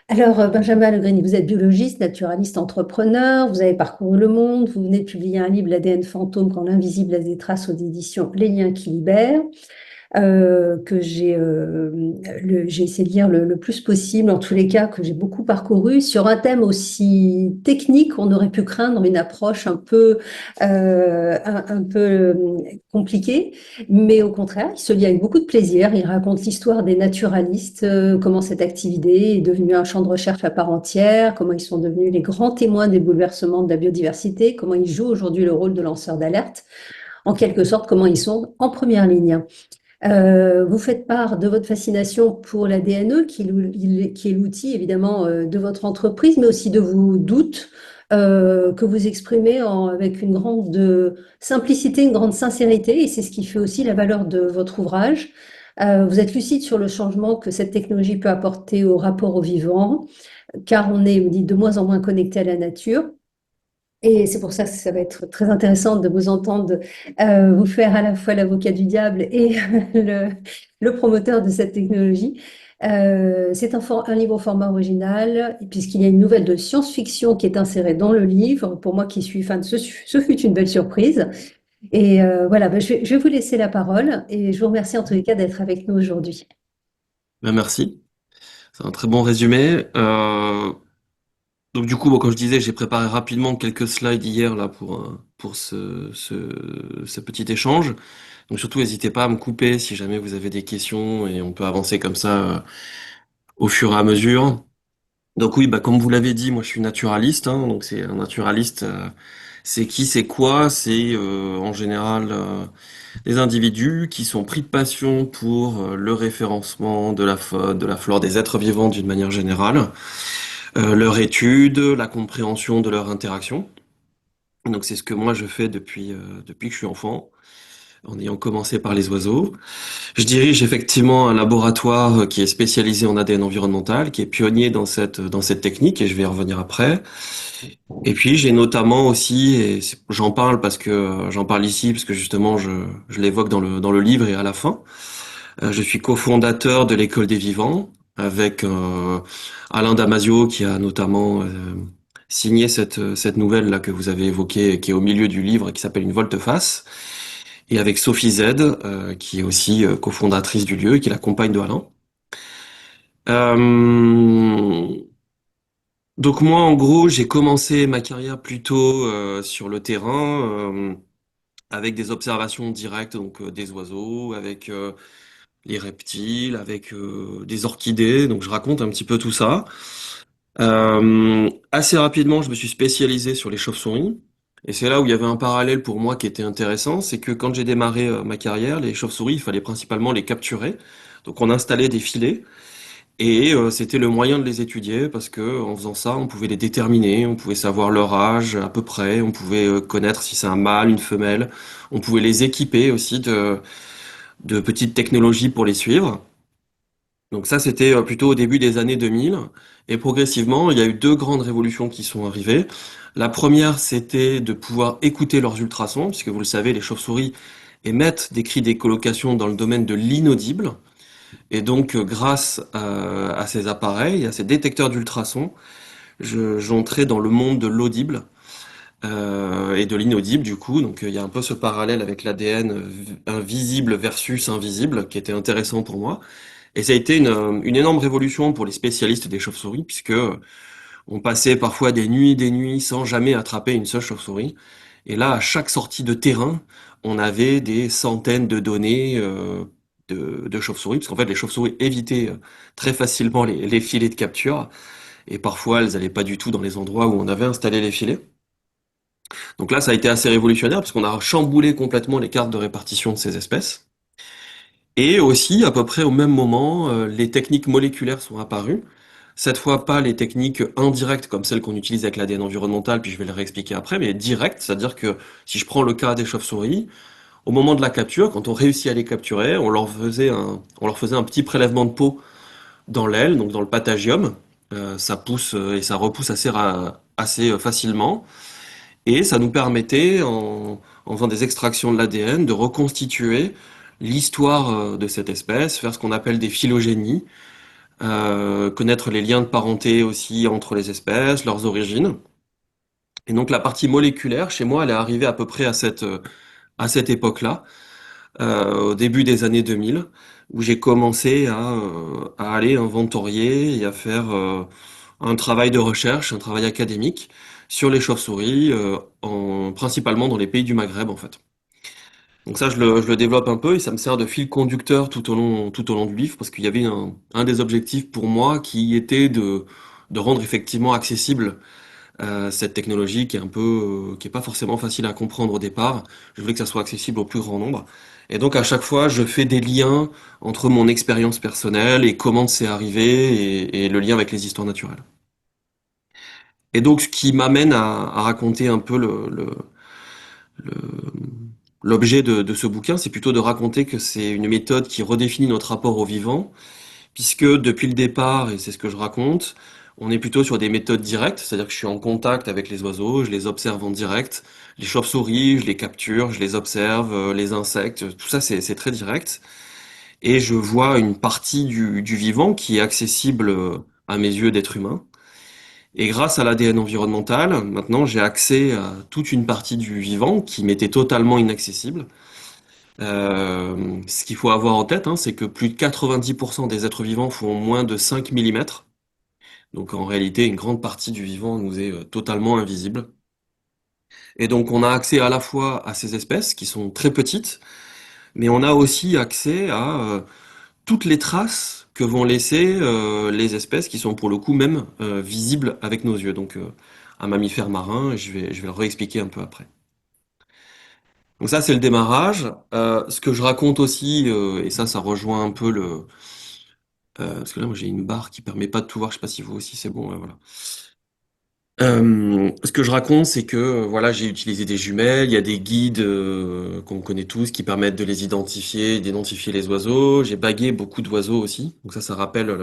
Alors, Benjamin Legrini, vous êtes biologiste, naturaliste, entrepreneur, vous avez parcouru le monde, vous venez de publier un livre, L'ADN fantôme, quand l'invisible laisse des traces aux éditions Les Liens qui libèrent, que j'ai essayé de lire le plus possible, en tous les cas, que j'ai beaucoup parcouru, sur un thème aussi technique, on aurait pu craindre une approche un peu compliquée, mais au contraire, il se lie avec beaucoup de plaisir. Il raconte l'histoire des naturalistes, comment cette activité est devenue un champ de recherche à part entière, comment ils sont devenus les grands témoins des bouleversements de la biodiversité, comment ils jouent aujourd'hui le rôle de lanceurs d'alerte, en quelque sorte, comment ils sont en première ligne. Vous faites part de votre fascination pour la DNE, qui est l'outil évidemment de votre entreprise, mais aussi de vos doutes que vous exprimez avec une grande simplicité, une grande sincérité, et c'est ce qui fait aussi la valeur de votre ouvrage. Vous êtes lucide sur le changement que cette technologie peut apporter au rapport au vivant, car on est, dit, de moins en moins connecté à la nature. Et c'est pour ça que ça va être très intéressant de vous entendre vous faire à la fois l'avocat du diable et le, le promoteur de cette technologie. C'est un livre au format original, puisqu'il y a une nouvelle de science-fiction qui est insérée dans le livre. Pour moi qui suis fan, ce fut une belle surprise. Et voilà, je vais vous laisser la parole et je vous remercie en tous les cas d'être avec nous aujourd'hui. Ben, merci, c'est un très bon résumé. Donc du coup, bon, comme je disais, j'ai préparé rapidement quelques slides hier là pour ce petit échange. Donc surtout, n'hésitez pas à me couper si jamais vous avez des questions et on peut avancer comme ça au fur et à mesure. Donc oui, bah comme vous l'avez dit, moi je suis naturaliste, hein, donc c'est un naturaliste. C'est qui, c'est quoi? C'est en général des individus qui sont pris de passion pour le référencement de la faune, de la flore, des êtres vivants d'une manière générale, leur étude, la compréhension de leur interaction. Donc c'est ce que moi je fais depuis que je suis enfant, en ayant commencé par les oiseaux. Je dirige effectivement un laboratoire qui est spécialisé en ADN environnemental, qui est pionnier dans cette technique, et je vais y revenir après. Et puis j'ai notamment aussi, et j'en parle parce que j'en parle ici, parce que justement je l'évoque dans le livre et à la fin. Je suis cofondateur de l'École des Vivants avec Alain Damasio qui a notamment signé cette nouvelle là que vous avez évoquée, qui est au milieu du livre, et qui s'appelle Une volte-face, et avec Sophie Z, qui est aussi cofondatrice du lieu et qui est la compagne de Alain. Euh, donc moi, en gros, j'ai commencé ma carrière plutôt sur le terrain, avec des observations directes, donc des oiseaux, avec les reptiles, avec des orchidées. Donc je raconte un petit peu tout ça. Assez rapidement, je me suis spécialisé sur les chauves-souris. Et c'est là où il y avait un parallèle pour moi qui était intéressant, c'est que quand j'ai démarré ma carrière, les chauves-souris, il fallait principalement les capturer. Donc on installait des filets. Et c'était le moyen de les étudier parce que en faisant ça, on pouvait les déterminer, on pouvait savoir leur âge à peu près, on pouvait connaître si c'est un mâle, une femelle, on pouvait les équiper aussi de petites technologies pour les suivre. Donc ça, c'était plutôt au début des années 2000. Et progressivement, il y a eu deux grandes révolutions qui sont arrivées. La première, c'était de pouvoir écouter leurs ultrasons, puisque vous le savez, les chauves-souris émettent des cris d'écholocation dans le domaine de l'inaudible. Et donc, grâce à ces appareils, à ces détecteurs d'ultrasons, j'entrais dans le monde de l'audible et de l'inaudible, du coup. Donc, il y a un peu ce parallèle avec l'ADN invisible versus invisible qui était intéressant pour moi. Et ça a été une énorme révolution pour les spécialistes des chauves-souris, puisque on passait parfois des nuits sans jamais attraper une seule chauve-souris. Et là, à chaque sortie de terrain, on avait des centaines de données de chauves-souris, parce qu'en fait, les chauves-souris évitaient très facilement les filets de capture, et parfois, elles n'allaient pas du tout dans les endroits où on avait installé les filets. Donc là, ça a été assez révolutionnaire, parce qu'on a chamboulé complètement les cartes de répartition de ces espèces. Et aussi, à peu près au même moment, les techniques moléculaires sont apparues. Cette fois, pas les techniques indirectes comme celles qu'on utilise avec l'ADN environnemental, puis je vais les réexpliquer après, mais directes, c'est-à-dire que si je prends le cas des chauves-souris, au moment de la capture, quand on réussit à les capturer, on leur faisait un petit prélèvement de peau dans l'aile, donc dans le patagium. Ça pousse et ça repousse assez facilement. Et ça nous permettait, en faisant des extractions de l'ADN, de reconstituer l'histoire de cette espèce, faire ce qu'on appelle des phylogénies, connaître les liens de parenté aussi entre les espèces, leurs origines. Et donc la partie moléculaire, chez moi, elle est arrivée à peu près à cette époque-là, au début des années 2000, où j'ai commencé à aller inventorier et à faire un travail de recherche, un travail académique sur les chauves-souris, principalement dans les pays du Maghreb, en fait. Donc ça, je le développe un peu et ça me sert de fil conducteur tout au long du livre, parce qu'il y avait un des objectifs pour moi qui était de rendre effectivement accessible cette technologie qui est qui est pas forcément facile à comprendre au départ. Je voulais que ça soit accessible au plus grand nombre. Et donc à chaque fois, je fais des liens entre mon expérience personnelle et comment c'est arrivé et le lien avec les histoires naturelles. Et donc ce qui m'amène à raconter un peu le- l'objet de ce bouquin, c'est plutôt de raconter que c'est une méthode qui redéfinit notre rapport au vivant, puisque depuis le départ, et c'est ce que je raconte, on est plutôt sur des méthodes directes, c'est-à-dire que je suis en contact avec les oiseaux, je les observe en direct, les chauves-souris, je les capture, je les observe, les insectes, tout ça c'est très direct, et je vois une partie du vivant qui est accessible à mes yeux d'être humain. Et grâce à l'ADN environnemental, maintenant j'ai accès à toute une partie du vivant qui m'était totalement inaccessible. Ce qu'il faut avoir en tête, hein, c'est que plus de 90% des êtres vivants font moins de 5 millimètres. Donc en réalité, une grande partie du vivant nous est totalement invisible. Et donc on a accès à la fois à ces espèces qui sont très petites, mais on a aussi accès à toutes les traces que vont laisser les espèces qui sont pour le coup même visibles avec nos yeux. Donc un mammifère marin, je vais le réexpliquer un peu après. Donc ça c'est le démarrage. Ce que je raconte aussi, et ça rejoint un peu parce que là moi j'ai une barre qui permet pas de tout voir, je sais pas si vous aussi c'est bon, ouais, voilà. Ce que je raconte, c'est que voilà, j'ai utilisé des jumelles, il y a des guides qu'on connaît tous qui permettent de les identifier, d'identifier les oiseaux. J'ai bagué beaucoup d'oiseaux aussi, donc ça rappelle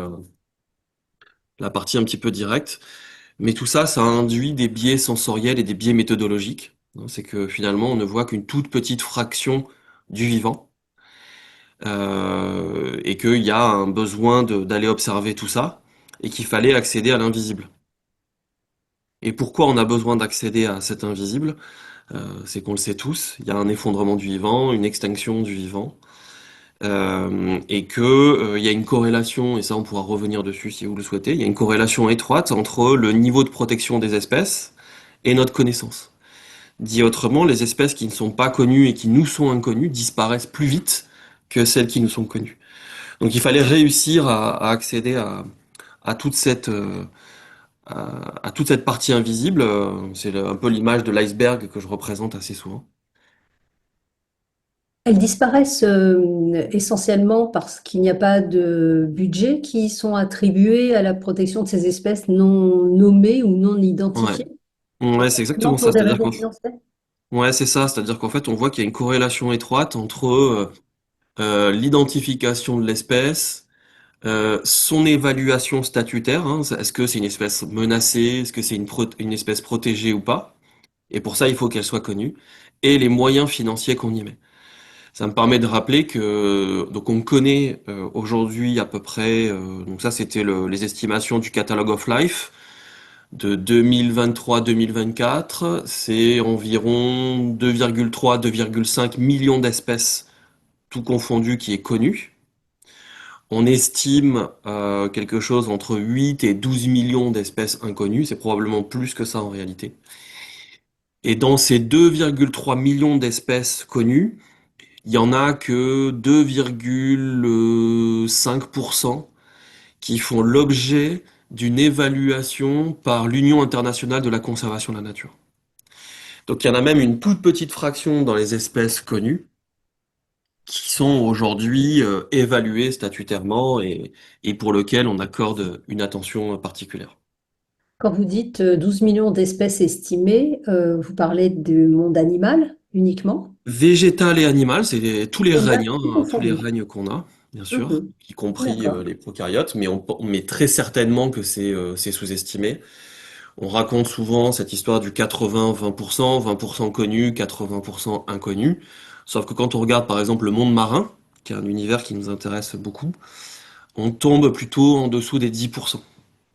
la partie un petit peu directe. Mais tout ça, ça induit des biais sensoriels et des biais méthodologiques. Hein. C'est que finalement, on ne voit qu'une toute petite fraction du vivant et qu'il y a un besoin d'aller observer tout ça et qu'il fallait accéder à l'invisible. Et pourquoi on a besoin d'accéder à cet invisible? C'est qu'on le sait tous, il y a un effondrement du vivant, une extinction du vivant, et que il y a une corrélation, et ça on pourra revenir dessus si vous le souhaitez, il y a une corrélation étroite entre le niveau de protection des espèces et notre connaissance. Dit autrement, les espèces qui ne sont pas connues et qui nous sont inconnues disparaissent plus vite que celles qui nous sont connues. Donc il fallait réussir à accéder à toute à toute cette partie invisible. C'est un peu l'image de l'iceberg que je représente assez souvent. Elles disparaissent essentiellement parce qu'il n'y a pas de budget qui sont attribués à la protection de ces espèces non nommées ou non Ouais. identifiées, Ouais, c'est non exactement ça. pour des raisons financières. Ouais, c'est ça. C'est-à-dire qu'en fait, on voit qu'il y a une corrélation étroite entre l'identification de l'espèce, son évaluation statutaire. Hein. Est-ce que c'est une espèce menacée? Est-ce que c'est une espèce protégée ou pas? Et pour ça, il faut qu'elle soit connue. Et les moyens financiers qu'on y met. Ça me permet de rappeler que donc on connaît aujourd'hui à peu près. Donc ça, c'était les estimations du Catalogue of Life de 2023-2024, c'est environ 2,3-2,5 millions d'espèces, tout confondu, qui est connu. On estime quelque chose entre 8 et 12 millions d'espèces inconnues, c'est probablement plus que ça en réalité. Et dans ces 2,3 millions d'espèces connues, il y en a que 2,5% qui font l'objet d'une évaluation par l'Union internationale de la conservation de la nature. Donc il y en a même une toute petite fraction dans les espèces connues qui sont aujourd'hui évaluées statutairement et pour lesquelles on accorde une attention particulière. Quand vous dites 12 millions d'espèces estimées, vous parlez du monde animal uniquement? Végétal et animal, c'est tous les Élevage règnes, tout hein, tous les confondu. règnes qu'on a, bien sûr, Mhm. y compris D'accord. les prokaryotes, mais on met très certainement que c'est sous-estimé. On raconte souvent cette histoire du 80-20%, 20% connu, 80% inconnu. Sauf que quand on regarde par exemple le monde marin, qui est un univers qui nous intéresse beaucoup, on tombe plutôt en dessous des 10%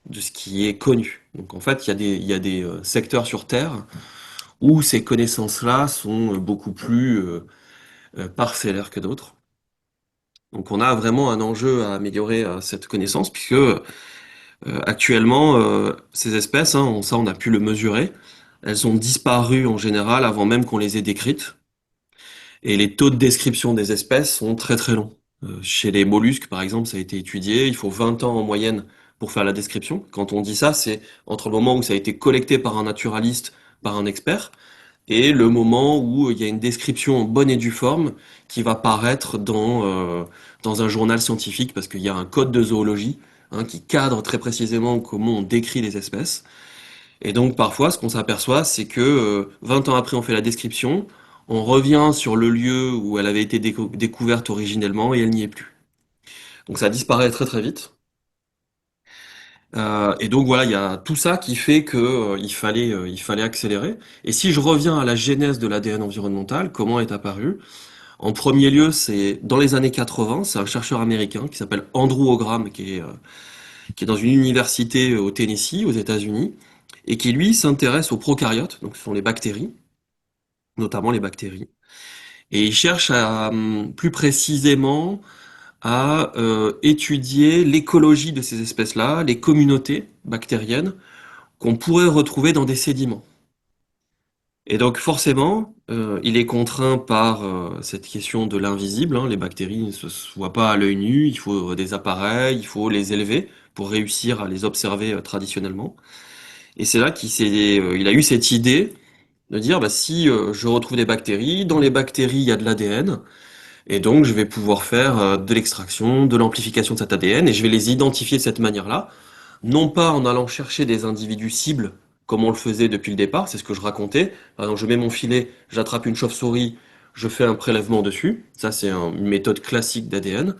de ce qui est connu. Donc en fait, il y a des secteurs sur Terre où ces connaissances-là sont beaucoup plus parcellaires que d'autres. Donc on a vraiment un enjeu à améliorer cette connaissance, puisque actuellement, ces espèces, hein, ça on a pu le mesurer, elles ont disparu en général avant même qu'on les ait décrites. Et les taux de description des espèces sont très très longs. Chez les mollusques, par exemple, ça a été étudié, il faut 20 ans en moyenne pour faire la description. Quand on dit ça, c'est entre le moment où ça a été collecté par un naturaliste, par un expert, et le moment où il y a une description en bonne et due forme qui va paraître dans un journal scientifique, parce qu'il y a un code de zoologie, hein, qui cadre très précisément comment on décrit les espèces. Et donc parfois, ce qu'on s'aperçoit, c'est que 20 ans après, on fait la description, on revient sur le lieu où elle avait été découverte originellement et elle n'y est plus. Donc ça disparaît très très vite. Et donc voilà, il y a tout ça qui fait que il fallait accélérer. Et si je reviens à la genèse de l'ADN environnemental, comment est apparu? En premier lieu, c'est dans les années 80, c'est un chercheur américain qui s'appelle Andrew Ogram, qui est dans une université au Tennessee, aux États-Unis, et qui lui s'intéresse aux prokaryotes, donc ce sont les bactéries, notamment les bactéries. Et il cherche plus précisément à étudier l'écologie de ces espèces-là, les communautés bactériennes qu'on pourrait retrouver dans des sédiments. Et donc forcément, il est contraint par cette question de l'invisible, hein. Les bactéries ne se voient pas à l'œil nu, il faut des appareils, il faut les élever pour réussir à les observer traditionnellement. Et c'est là il a eu cette idée de dire, bah, si je retrouve des bactéries, dans les bactéries il y a de l'ADN, et donc je vais pouvoir faire de l'extraction, de l'amplification de cet ADN, et je vais les identifier de cette manière-là, non pas en allant chercher des individus cibles, comme on le faisait depuis le départ, c'est ce que je racontais. Par exemple, je mets mon filet, j'attrape une chauve-souris, je fais un prélèvement dessus, ça c'est une méthode classique d'ADN.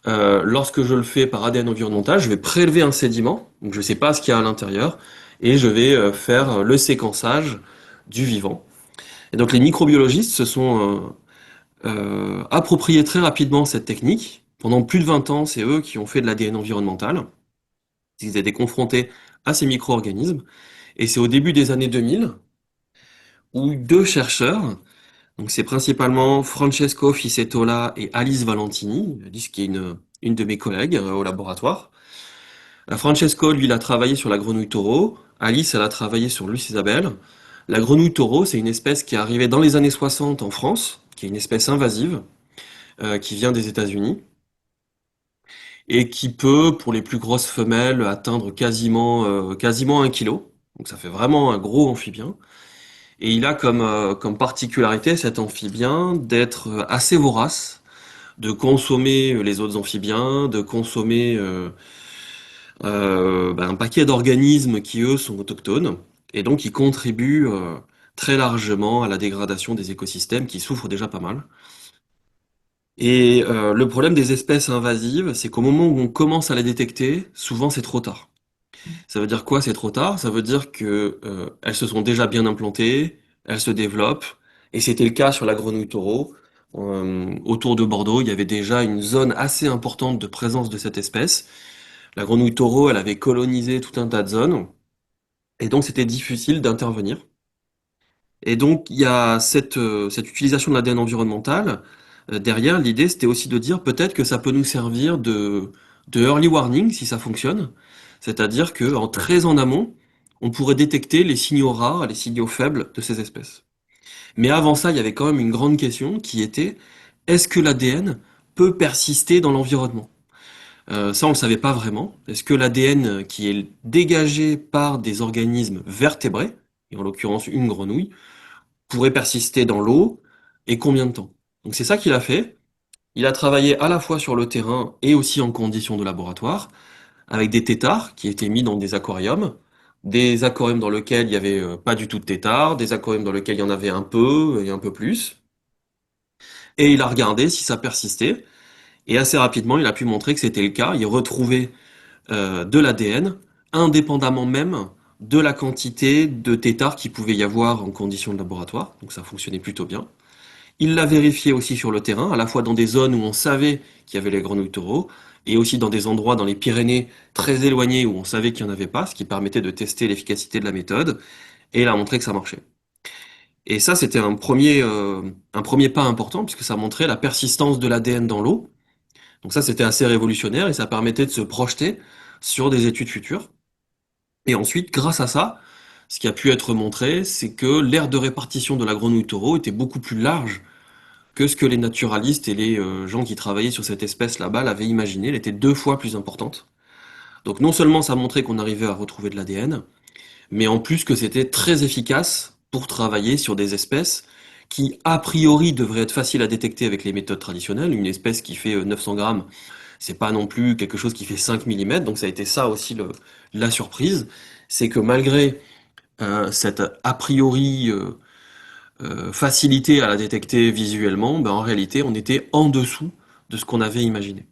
Lorsque je le fais par ADN environnemental, je vais prélever un sédiment, donc je ne sais pas ce qu'il y a à l'intérieur, et je vais faire le séquençage du vivant. Et donc les microbiologistes se sont appropriés très rapidement cette technique. Pendant plus de 20 ans, c'est eux qui ont fait de l'ADN environnemental. Ils étaient confrontés à ces micro-organismes. Et c'est au début des années 2000 où deux chercheurs, donc c'est principalement Francesco Fisetola et Alice Valentini, Alice qui est une de mes collègues au laboratoire. Francesco, lui, il a travaillé sur la grenouille taureau. Alice, elle a travaillé sur Luce Isabelle. La grenouille taureau, c'est une espèce qui est arrivée dans les années 60 en France, qui est une espèce invasive, qui vient des États-Unis, et qui peut, pour les plus grosses femelles, atteindre quasiment 1 kilo. Donc ça fait vraiment un gros amphibien. Et il a comme particularité, cet amphibien, d'être assez vorace, de consommer les autres amphibiens, de consommer un paquet d'organismes qui, eux, sont autochtones. Et donc, il contribue très largement à la dégradation des écosystèmes qui souffrent déjà pas mal. Et le problème des espèces invasives, c'est qu'au moment où on commence à les détecter, souvent c'est trop tard. Ça veut dire quoi, c'est trop tard? Ça veut dire que elles se sont déjà bien implantées, elles se développent, et c'était le cas sur la grenouille taureau. Autour de Bordeaux, il y avait déjà une zone assez importante de présence de cette espèce. La grenouille taureau, elle avait colonisé tout un tas de zones, et donc c'était difficile d'intervenir. Et donc il y a cette utilisation de l'ADN environnemental. Derrière, l'idée, c'était aussi de dire peut-être que ça peut nous servir de early warning si ça fonctionne. C'est-à-dire que très en amont, on pourrait détecter les signaux rares, les signaux faibles de ces espèces. Mais avant ça, il y avait quand même une grande question qui était, est-ce que l'ADN peut persister dans l'environnement? Ça, on ne le savait pas vraiment. Est-ce que l'ADN qui est dégagé par des organismes vertébrés, et en l'occurrence une grenouille, pourrait persister dans l'eau, et combien de temps? Donc c'est ça qu'il a fait. Il a travaillé à la fois sur le terrain et aussi en conditions de laboratoire, avec des têtards qui étaient mis dans des aquariums dans lesquels il y avait pas du tout de têtards, des aquariums dans lesquels il y en avait un peu et un peu plus. Et il a regardé si ça persistait. Et assez rapidement, il a pu montrer que c'était le cas. Il retrouvait de l'ADN, indépendamment même de la quantité de têtards qu'il pouvait y avoir en conditions de laboratoire. Donc ça fonctionnait plutôt bien. Il l'a vérifié aussi sur le terrain, à la fois dans des zones où on savait qu'il y avait les grenouilles taureaux, et aussi dans des endroits dans les Pyrénées très éloignés où on savait qu'il n'y en avait pas, ce qui permettait de tester l'efficacité de la méthode, et il a montré que ça marchait. Et ça, c'était un premier pas important, puisque ça montrait la persistance de l'ADN dans l'eau. Donc ça, c'était assez révolutionnaire, et ça permettait de se projeter sur des études futures. Et ensuite, grâce à ça, ce qui a pu être montré, c'est que l'aire de répartition de la grenouille taureau était beaucoup plus large que ce que les naturalistes et les gens qui travaillaient sur cette espèce là-bas l'avaient imaginé. Elle était 2 fois plus importante. Donc non seulement ça montrait qu'on arrivait à retrouver de l'ADN, mais en plus que c'était très efficace pour travailler sur des espèces qui, a priori, devraient être faciles à détecter avec les méthodes traditionnelles. Une espèce qui fait 900 grammes, c'est pas non plus quelque chose qui fait 5 millimètres. Donc ça a été ça aussi la surprise. C'est que malgré cette a priori facilité à la détecter visuellement, ben en réalité, on était en dessous de ce qu'on avait imaginé.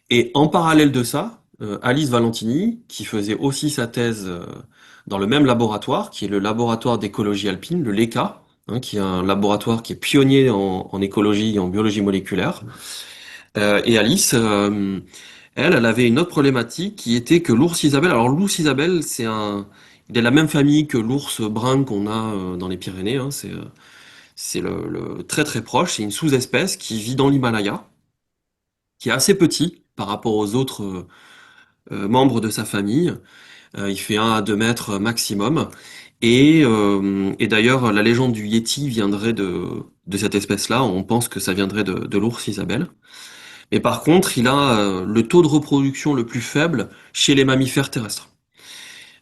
Et en parallèle de ça, Alice Valentini, qui faisait aussi sa thèse dans le même laboratoire, qui est le laboratoire d'écologie alpine, le LECA, hein, qui est un laboratoire qui est pionnier en écologie et en biologie moléculaire. Et Alice, elle avait une autre problématique qui était que l'ours Isabelle, alors l'ours Isabelle, il est de la même famille que l'ours brun qu'on a dans les Pyrénées, hein, c'est très très proche, c'est une sous-espèce qui vit dans l'Himalaya, qui est assez petit par rapport aux autres membres de sa famille. Il fait 1 à 2 mètres maximum. Et d'ailleurs, la légende du Yéti viendrait de cette espèce-là. On pense que ça viendrait de l'ours Isabelle. Mais par contre, il a le taux de reproduction le plus faible chez les mammifères terrestres.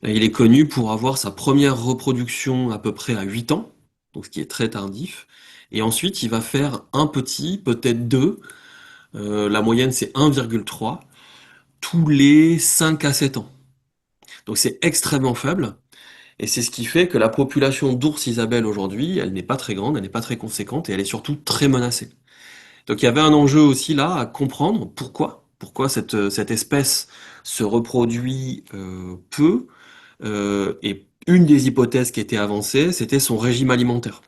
Il est connu pour avoir sa première reproduction à peu près à 8 ans, donc ce qui est très tardif. Et ensuite, il va faire un petit, peut-être deux. La moyenne, c'est 1,3 tous les 5 à 7 ans. Donc c'est extrêmement faible. Et c'est ce qui fait que la population d'ours Isabelle aujourd'hui, elle n'est pas très grande, elle n'est pas très conséquente et elle est surtout très menacée. Donc il y avait un enjeu aussi là à comprendre pourquoi cette espèce se reproduit peu. Et une des hypothèses qui était avancée, c'était son régime alimentaire.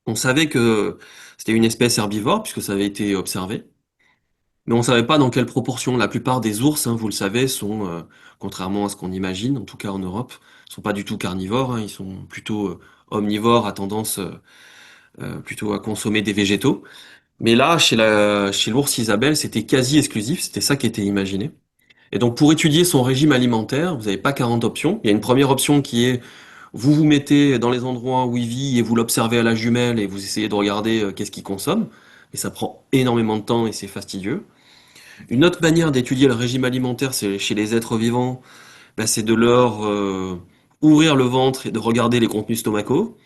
On savait que c'était une espèce herbivore puisque ça avait été observé. Mais on ne savait pas dans quelle proportion. La plupart des ours, hein, vous le savez, sont, contrairement à ce qu'on imagine, en tout cas en Europe, sont pas du tout carnivores, hein, ils sont plutôt omnivores, à tendance plutôt à consommer des végétaux. Mais là, chez l'ours Isabelle, c'était quasi exclusif, c'était ça qui était imaginé. Et donc pour étudier son régime alimentaire, vous n'avez pas 40 options. Il y a une première option qui est vous vous mettez dans les endroits où il vit et vous l'observez à la jumelle et vous essayez de regarder qu'est-ce qu'il consomme. Et ça prend énormément de temps et c'est fastidieux. Une autre manière d'étudier le régime alimentaire, c'est chez les êtres vivants, bah, c'est de leur ouvrir le ventre et de regarder les contenus stomacaux.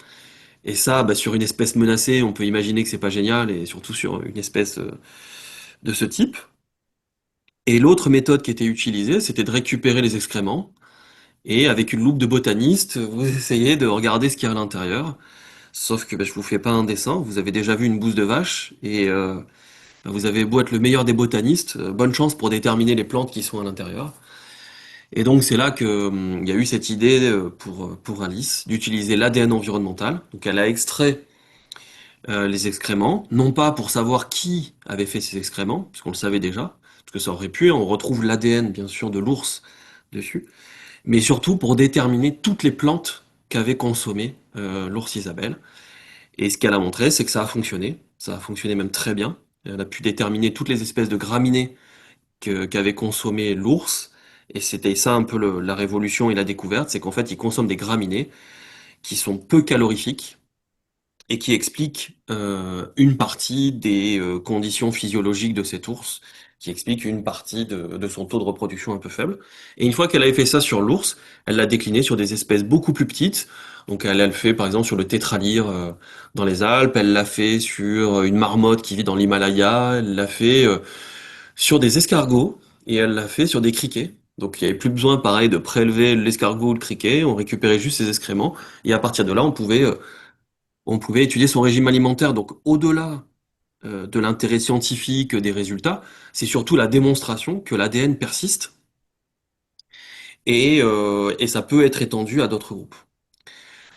Et ça, bah, sur une espèce menacée, on peut imaginer que c'est pas génial, et surtout sur une espèce de ce type. Et l'autre méthode qui était utilisée, c'était de récupérer les excréments, et avec une loupe de botaniste, vous essayez de regarder ce qu'il y a à l'intérieur. Sauf que bah, je vous fais pas un dessin, vous avez déjà vu une bouse de vache, et bah, vous avez beau être le meilleur des botanistes, bonne chance pour déterminer les plantes qui sont à l'intérieur. Et donc c'est là que il y a eu cette idée pour Alice d'utiliser l'ADN environnemental. Donc elle a extrait les excréments, non pas pour savoir qui avait fait ces excréments, puisqu'on le savait déjà, parce que ça aurait pu, on retrouve l'ADN bien sûr de l'ours dessus, mais surtout pour déterminer toutes les plantes qu'avait consommées l'ours Isabelle. Et ce qu'elle a montré, c'est que ça a fonctionné même très bien. Elle a pu déterminer toutes les espèces de graminées qu'avait consommé l'ours. Et c'était ça un peu la révolution et la découverte, c'est qu'en fait, il consomme des graminées qui sont peu calorifiques et qui expliquent une partie des conditions physiologiques de cet ours, qui explique une partie de son taux de reproduction un peu faible. Et une fois qu'elle avait fait ça sur l'ours, elle l'a décliné sur des espèces beaucoup plus petites. Donc elle le fait par exemple sur le tétralyre dans les Alpes, elle l'a fait sur une marmotte qui vit dans l'Himalaya, elle l'a fait sur des escargots et elle l'a fait sur des criquets. Donc il n'y avait plus besoin, pareil, de prélever l'escargot ou le criquet, on récupérait juste ses excréments, et à partir de là, on pouvait étudier son régime alimentaire. Donc au-delà de l'intérêt scientifique des résultats, c'est surtout la démonstration que l'ADN persiste, et ça peut être étendu à d'autres groupes.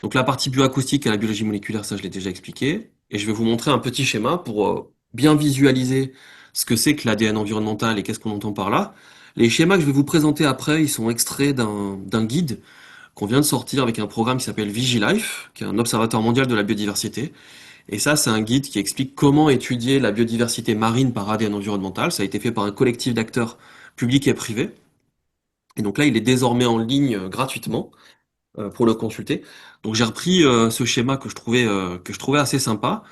Donc la partie bioacoustique à la biologie moléculaire, ça je l'ai déjà expliqué, et je vais vous montrer un petit schéma pour bien visualiser ce que c'est que l'ADN environnemental et qu'est-ce qu'on entend par là. Les schémas que je vais vous présenter après, ils sont extraits d'un guide qu'on vient de sortir avec un programme qui s'appelle VigiLife, qui est un observatoire mondial de la biodiversité. Et ça, c'est un guide qui explique comment étudier la biodiversité marine par ADN environnemental. Ça a été fait par un collectif d'acteurs publics et privés. Et donc là, il est désormais en ligne gratuitement pour le consulter. Donc j'ai repris ce schéma que je trouvais assez sympa.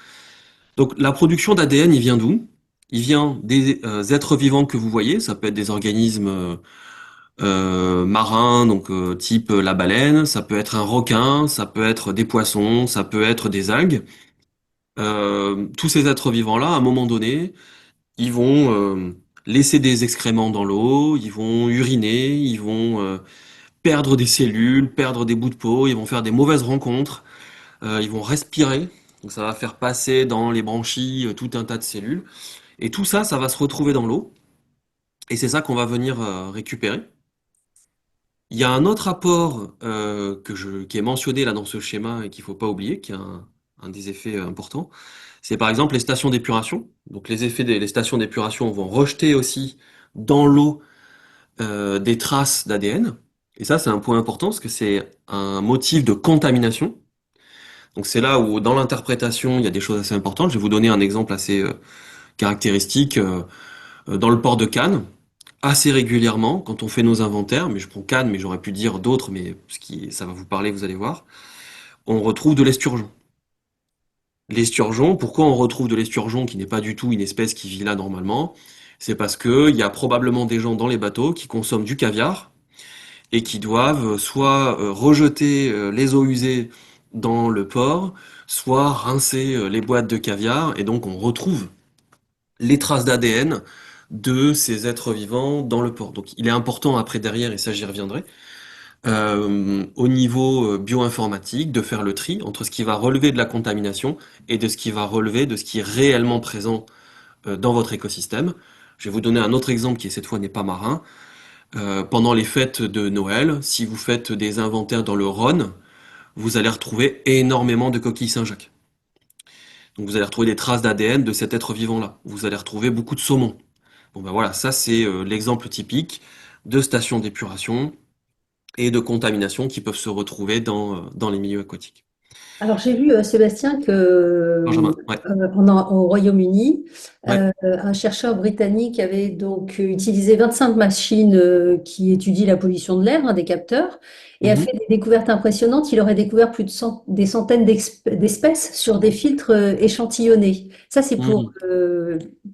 Donc la production d'ADN, il vient d'où? Il vient des êtres vivants que vous voyez. Ça peut être des organismes marins, donc type la baleine. Ça peut être un requin. Ça peut être des poissons. Ça peut être des algues. Tous ces êtres vivants-là, à un moment donné, ils vont laisser des excréments dans l'eau, ils vont uriner, ils vont perdre des cellules, perdre des bouts de peau, ils vont faire des mauvaises rencontres, ils vont respirer, donc ça va faire passer dans les branchies tout un tas de cellules, et tout ça, ça va se retrouver dans l'eau, et c'est ça qu'on va venir récupérer. Il y a un autre apport qui est mentionné là dans ce schéma et qu'il faut pas oublier, qui est un des effets importants, c'est par exemple les stations d'épuration. Donc les stations d'épuration vont rejeter aussi dans l'eau des traces d'ADN. Et ça, c'est un point important parce que c'est un motif de contamination. Donc c'est là où, dans l'interprétation, il y a des choses assez importantes. Je vais vous donner un exemple assez caractéristique. Dans le port de Cannes, assez régulièrement, quand on fait nos inventaires, mais je prends Cannes, mais j'aurais pu dire d'autres, mais ça va vous parler, vous allez voir, on retrouve de l'esturgeon. L'esturgeon, pourquoi on retrouve de l'esturgeon qui n'est pas du tout une espèce qui vit là normalement? C'est parce que il y a probablement des gens dans les bateaux qui consomment du caviar et qui doivent soit rejeter les eaux usées dans le port, soit rincer les boîtes de caviar, et donc on retrouve les traces d'ADN de ces êtres vivants dans le port. Donc il est important après derrière, et ça j'y reviendrai, au niveau bioinformatique, de faire le tri entre ce qui va relever de la contamination et de ce qui va relever de ce qui est réellement présent dans votre écosystème. Je vais vous donner un autre exemple qui cette fois n'est pas marin. Pendant les fêtes de Noël, si vous faites des inventaires dans le Rhône, vous allez retrouver énormément de coquilles Saint-Jacques. Donc vous allez retrouver des traces d'ADN de cet être vivant-là. Vous allez retrouver beaucoup de saumon. Bon ben voilà, ça c'est l'exemple typique de stations d'épuration et de contamination qui peuvent se retrouver dans les milieux aquatiques. Alors j'ai vu, Sébastien, que Benjamin, ouais, au Royaume-Uni, ouais, un chercheur britannique avait donc utilisé 25 machines qui étudient la pollution de l'air, hein, des capteurs, et a mhm, fait des découvertes impressionnantes. Il aurait découvert plus de des centaines d'espèces sur des filtres échantillonnés. Ça, c'est mhm,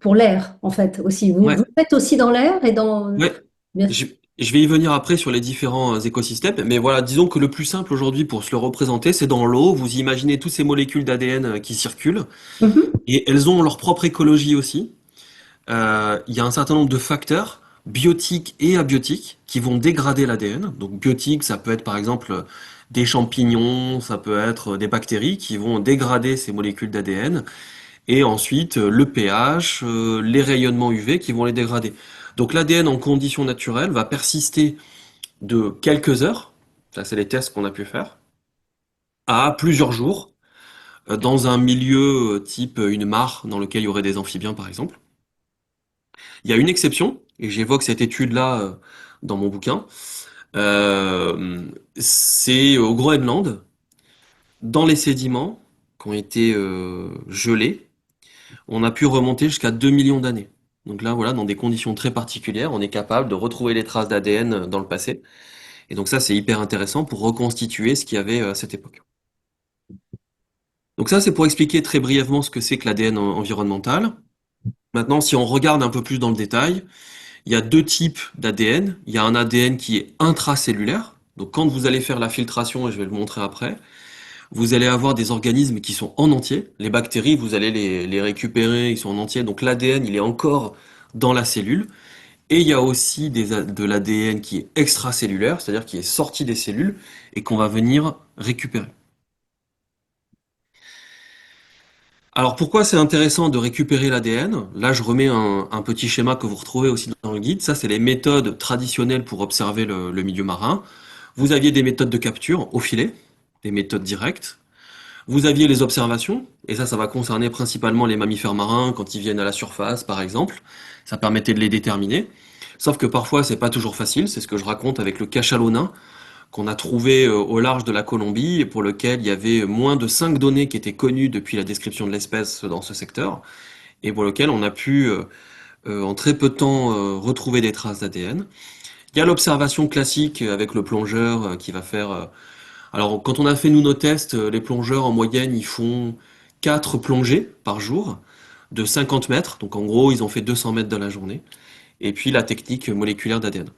pour l'air, en fait, aussi. Vous ouais, le faites aussi dans l'air et dans... ouais. Bien Je, sûr. je vais y venir après sur les différents écosystèmes, mais voilà, disons que le plus simple aujourd'hui pour se le représenter, c'est dans l'eau. Vous imaginez toutes ces molécules d'ADN qui circulent, Mhm. et elles ont leur propre écologie aussi. Il y a un certain nombre de facteurs biotiques et abiotiques qui vont dégrader l'ADN. Donc biotiques, ça peut être par exemple des champignons, ça peut être des bactéries qui vont dégrader ces molécules d'ADN. Et ensuite le pH, les rayonnements UV qui vont les dégrader. Donc l'ADN en conditions naturelles va persister de quelques heures, ça c'est les tests qu'on a pu faire, à plusieurs jours, dans un milieu type une mare dans lequel il y aurait des amphibiens par exemple. Il y a une exception, et j'évoque cette étude-là dans mon bouquin, euh, c'est au Groenland, dans les sédiments qui ont été gelés, on a pu remonter jusqu'à 2 millions d'années. Donc là, voilà, dans des conditions très particulières, on est capable de retrouver les traces d'ADN dans le passé. Et donc ça, c'est hyper intéressant pour reconstituer ce qu'il y avait à cette époque. Donc ça, c'est pour expliquer très brièvement ce que c'est que l'ADN environnemental. Maintenant, si on regarde un peu plus dans le détail, il y a deux types d'ADN. Il y a un ADN qui est intracellulaire. Donc quand vous allez faire la filtration, et je vais le montrer après, vous allez avoir des organismes qui sont en entier. Les bactéries, vous allez les récupérer, ils sont en entier. Donc l'ADN, il est encore dans la cellule. Et il y a aussi de l'ADN qui est extracellulaire, c'est-à-dire qui est sorti des cellules et qu'on va venir récupérer. Alors pourquoi c'est intéressant de récupérer l'ADN? Là, je remets un petit schéma que vous retrouvez aussi dans le guide. Ça, c'est les méthodes traditionnelles pour observer le milieu marin. Vous aviez des méthodes de capture au filet, des méthodes directes. Vous aviez les observations, et ça va concerner principalement les mammifères marins quand ils viennent à la surface, par exemple. Ça permettait de les déterminer. Sauf que parfois, c'est pas toujours facile. C'est ce que je raconte avec le cachalot nain qu'on a trouvé au large de la Colombie et pour lequel il y avait moins de 5 données qui étaient connues depuis la description de l'espèce dans ce secteur et pour lequel on a pu en très peu de temps retrouver des traces d'ADN. Il y a l'observation classique avec le plongeur qui va faire alors, quand on a fait nous nos tests, les plongeurs en moyenne, ils font 4 plongées par jour de 50 mètres. Donc, en gros, ils ont fait 200 mètres dans la journée. Et puis, la technique moléculaire d'ADN.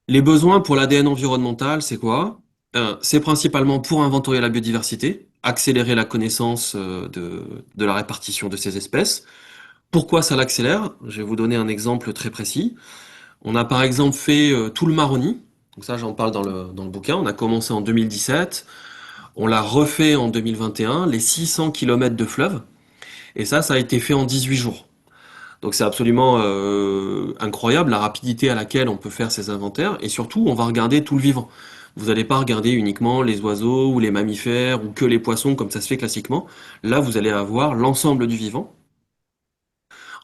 Les besoins pour l'ADN environnemental, c'est quoi? C'est principalement pour inventorier la biodiversité, accélérer la connaissance de la répartition de ces espèces. Pourquoi ça l'accélère? Je vais vous donner un exemple très précis. On a par exemple fait tout le Maroni. Donc ça, j'en parle dans le bouquin. On a commencé en 2017. On l'a refait en 2021, les 600 kilomètres de fleuve, et ça a été fait en 18 jours. Donc c'est absolument incroyable la rapidité à laquelle on peut faire ces inventaires, et surtout on va regarder tout le vivant. Vous n'allez pas regarder uniquement les oiseaux ou les mammifères ou que les poissons comme ça se fait classiquement. Là, vous allez avoir l'ensemble du vivant.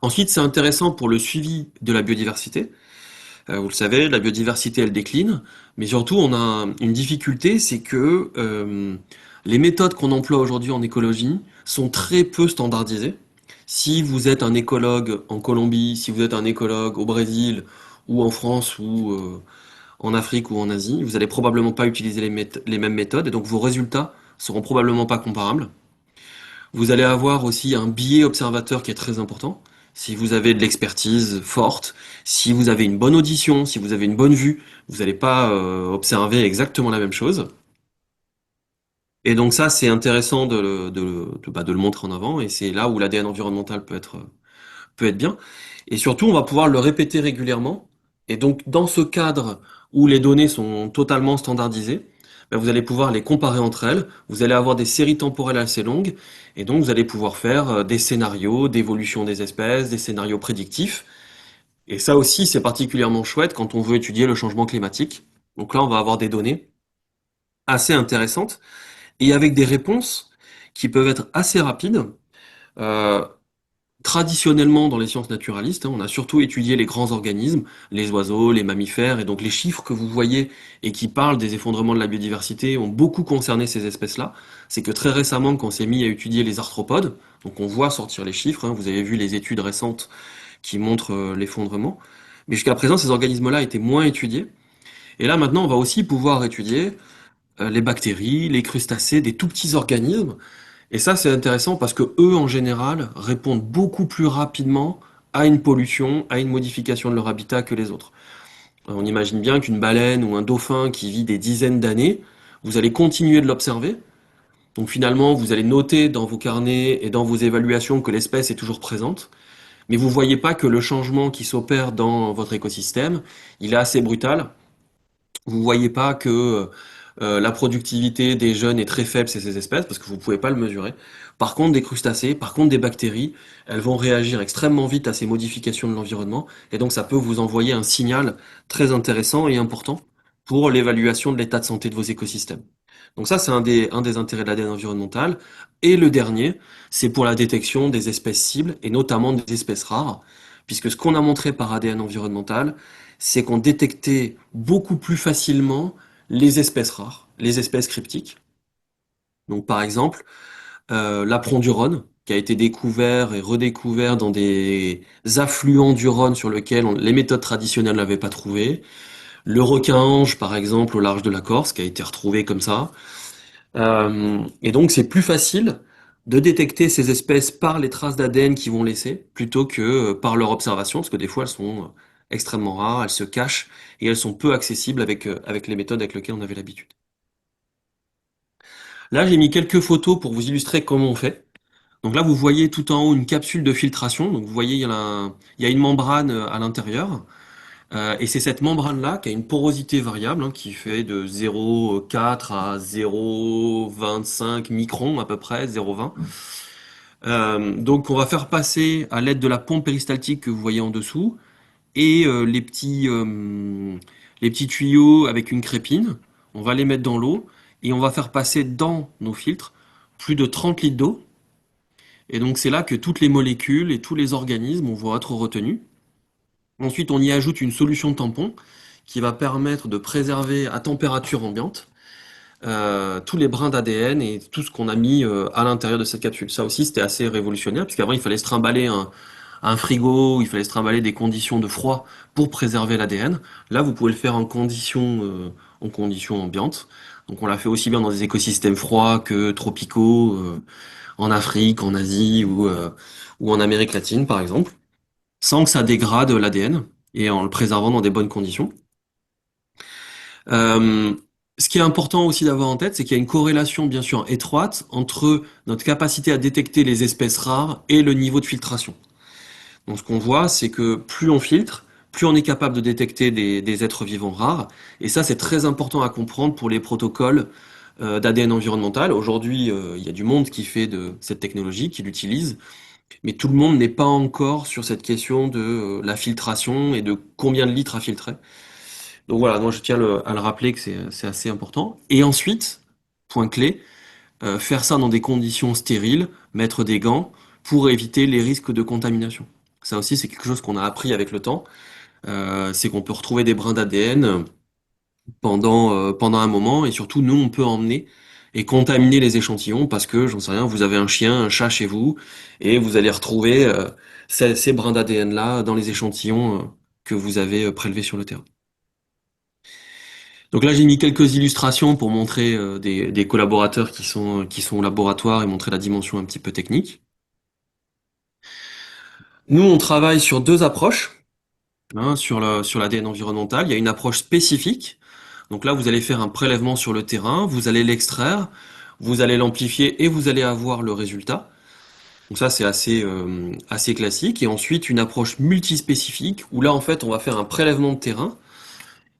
Ensuite, c'est intéressant pour le suivi de la biodiversité. Vous le savez, la biodiversité, elle décline, mais surtout, on a une difficulté, c'est que les méthodes qu'on emploie aujourd'hui en écologie sont très peu standardisées. Si vous êtes un écologue en Colombie, si vous êtes un écologue au Brésil, ou en France, ou en Afrique, ou en Asie, vous allez probablement pas utiliser les mêmes méthodes, et donc vos résultats seront probablement pas comparables. Vous allez avoir aussi un biais observateur qui est très important. Si vous avez de l'expertise forte, si vous avez une bonne audition, si vous avez une bonne vue, vous n'allez pas observer exactement la même chose. Et donc ça, c'est intéressant de le montrer en avant, et c'est là où l'ADN environnemental peut être bien. Et surtout, on va pouvoir le répéter régulièrement. Et donc, dans ce cadre où les données sont totalement standardisées, ben, vous allez pouvoir les comparer entre elles. Vous allez avoir des séries temporelles assez longues. Et donc, vous allez pouvoir faire des scénarios d'évolution des espèces, des scénarios prédictifs. Et ça aussi, c'est particulièrement chouette quand on veut étudier le changement climatique. Donc là, on va avoir des données assez intéressantes et avec des réponses qui peuvent être assez rapides. Euh, Traditionnellement, dans les sciences naturalistes, hein, on a surtout étudié les grands organismes, les oiseaux, les mammifères, et donc les chiffres que vous voyez et qui parlent des effondrements de la biodiversité ont beaucoup concerné ces espèces-là. C'est que très récemment, quand on s'est mis à étudier les arthropodes, donc on voit sortir les chiffres, hein, vous avez vu les études récentes qui montrent l'effondrement, mais jusqu'à présent, ces organismes-là étaient moins étudiés. Et là, maintenant, on va aussi pouvoir étudier les bactéries, les crustacés, des tout petits organismes et ça, c'est intéressant parce que eux, en général, répondent beaucoup plus rapidement à une pollution, à une modification de leur habitat que les autres. On imagine bien qu'une baleine ou un dauphin qui vit des dizaines d'années, vous allez continuer de l'observer. Donc finalement, vous allez noter dans vos carnets et dans vos évaluations que l'espèce est toujours présente. Mais vous voyez pas que le changement qui s'opère dans votre écosystème, il est assez brutal. Vous voyez pas que la productivité des jeunes est très faible chez ces espèces parce que vous pouvez pas le mesurer. Par contre, des crustacés, par contre des bactéries, elles vont réagir extrêmement vite à ces modifications de l'environnement et donc ça peut vous envoyer un signal très intéressant et important pour l'évaluation de l'état de santé de vos écosystèmes. Donc ça, c'est un des intérêts de l'ADN environnemental. Et le dernier, c'est pour la détection des espèces cibles et notamment des espèces rares, puisque ce qu'on a montré par ADN environnemental, c'est qu'on détectait beaucoup plus facilement les espèces rares, les espèces cryptiques. Donc par exemple, l'apron du Rhône, qui a été découvert et redécouvert dans des affluents du Rhône sur lesquels les méthodes traditionnelles n'avaient pas trouvé. Le requin-ange, par exemple, au large de la Corse, qui a été retrouvé comme ça. Et donc c'est plus facile de détecter ces espèces par les traces d'ADN qu'ils vont laisser, plutôt que par leur observation, parce que des fois elles sont extrêmement rares, elles se cachent et elles sont peu accessibles avec les méthodes avec lesquelles on avait l'habitude. Là, j'ai mis quelques photos pour vous illustrer comment on fait. Donc là, vous voyez tout en haut une capsule de filtration. Donc vous voyez, il y a une membrane à l'intérieur. Et c'est cette membrane-là qui a une porosité variable, hein, qui fait de 0,4 à 0,25 microns à peu près, 0,20. Donc on va faire passer à l'aide de la pompe péristaltique que vous voyez en dessous et les petits tuyaux avec une crépine. On va les mettre dans l'eau et on va faire passer dans nos filtres plus de 30 litres d'eau. Et donc c'est là que toutes les molécules et tous les organismes vont être retenus. Ensuite, on y ajoute une solution tampon qui va permettre de préserver à température ambiante tous les brins d'ADN et tout ce qu'on a mis à l'intérieur de cette capsule. Ça aussi, c'était assez révolutionnaire, puisqu'avant, il fallait se trimballer un frigo, il fallait se trimballer des conditions de froid pour préserver l'ADN. Là, vous pouvez le faire en conditions ambiantes. Donc, on l'a fait aussi bien dans des écosystèmes froids que tropicaux, en Afrique, en Asie ou en Amérique latine, par exemple, sans que ça dégrade l'ADN et en le préservant dans des bonnes conditions. Euh, Ce qui est important aussi d'avoir en tête, c'est qu'il y a une corrélation bien sûr étroite entre notre capacité à détecter les espèces rares et le niveau de filtration. Donc ce qu'on voit, c'est que plus on filtre, plus on est capable de détecter des êtres vivants rares. Et ça, c'est très important à comprendre pour les protocoles d'ADN environnemental. Aujourd'hui, il y a du monde qui fait de cette technologie, qui l'utilise, mais tout le monde n'est pas encore sur cette question de la filtration et de combien de litres à filtrer. Donc voilà, moi je tiens à le rappeler que c'est assez important. Et ensuite, point clé, faire ça dans des conditions stériles, mettre des gants pour éviter les risques de contamination. Ça aussi, c'est quelque chose qu'on a appris avec le temps. C'est qu'on peut retrouver des brins d'ADN pendant un moment et surtout, nous, on peut emmener et contaminer les échantillons parce que, j'en sais rien, vous avez un chien, un chat chez vous et vous allez retrouver ces brins d'ADN-là dans les échantillons que vous avez prélevés sur le terrain. Donc là, j'ai mis quelques illustrations pour montrer des collaborateurs qui sont au laboratoire et montrer la dimension un petit peu technique. Nous, on travaille sur deux approches sur l'ADN environnemental. Il y a une approche spécifique. Donc là, vous allez faire un prélèvement sur le terrain, vous allez l'extraire, vous allez l'amplifier et vous allez avoir le résultat. Donc ça, c'est assez classique. Et ensuite, une approche multispécifique où là, en fait, on va faire un prélèvement de terrain.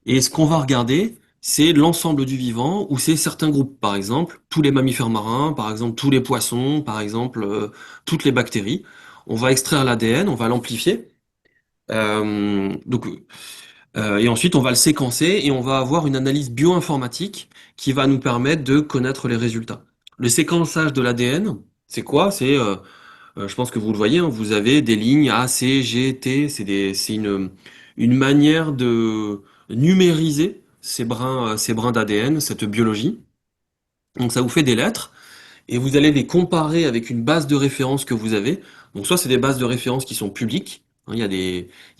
Et ce qu'on va regarder, c'est l'ensemble du vivant ou c'est certains groupes. Par exemple, tous les mammifères marins, par exemple, tous les poissons, par exemple, toutes les bactéries. On va extraire l'ADN, on va l'amplifier. Donc, et ensuite, on va le séquencer et on va avoir une analyse bioinformatique qui va nous permettre de connaître les résultats. Le séquençage de l'ADN, c'est quoi? Je pense que vous le voyez, hein, vous avez des lignes A, C, G, T. C'est une manière de numériser ces brins d'ADN, cette biologie. Donc ça vous fait des lettres et vous allez les comparer avec une base de référence que vous avez. Donc soit c'est des bases de référence qui sont publiques, hein, il y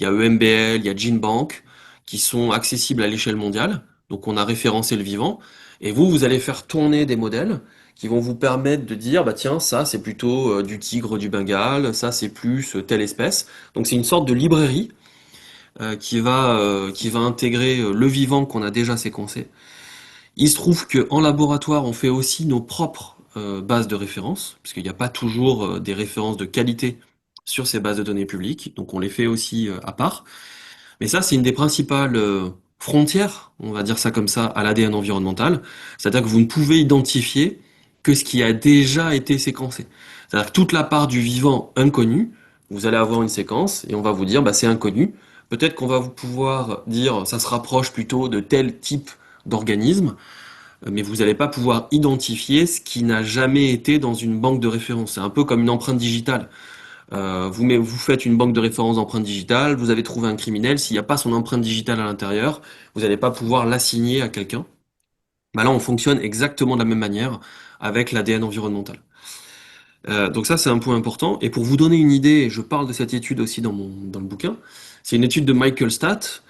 a EMBL, il y a GeneBank, qui sont accessibles à l'échelle mondiale. Donc on a référencé le vivant. Et vous allez faire tourner des modèles qui vont vous permettre de dire, bah tiens, ça c'est plutôt du tigre du Bengale, ça c'est plus telle espèce. Donc c'est une sorte de librairie qui va intégrer le vivant qu'on a déjà séquencé. Il se trouve qu'en laboratoire, on fait aussi nos propres bases de référence, puisqu'il n'y a pas toujours des références de qualité sur ces bases de données publiques, donc on les fait aussi à part. Mais ça, c'est une des principales frontières, on va dire ça comme ça, à l'ADN environnemental. C'est-à-dire que vous ne pouvez identifier que ce qui a déjà été séquencé. C'est-à-dire que toute la part du vivant inconnu, vous allez avoir une séquence et on va vous dire, bah, c'est inconnu. Peut-être qu'on va vous pouvoir dire, ça se rapproche plutôt de tel type d'organisme, mais vous n'allez pas pouvoir identifier ce qui n'a jamais été dans une banque de référence. C'est un peu comme une empreinte digitale. Vous faites une banque de référence d'empreintes digitales, vous avez trouvé un criminel, s'il n'y a pas son empreinte digitale à l'intérieur, vous n'allez pas pouvoir l'assigner à quelqu'un. Bah là, on fonctionne exactement de la même manière avec l'ADN environnemental. Donc ça, c'est un point important. Et pour vous donner une idée, et je parle de cette étude aussi dans le bouquin, c'est une étude de Michael Statt.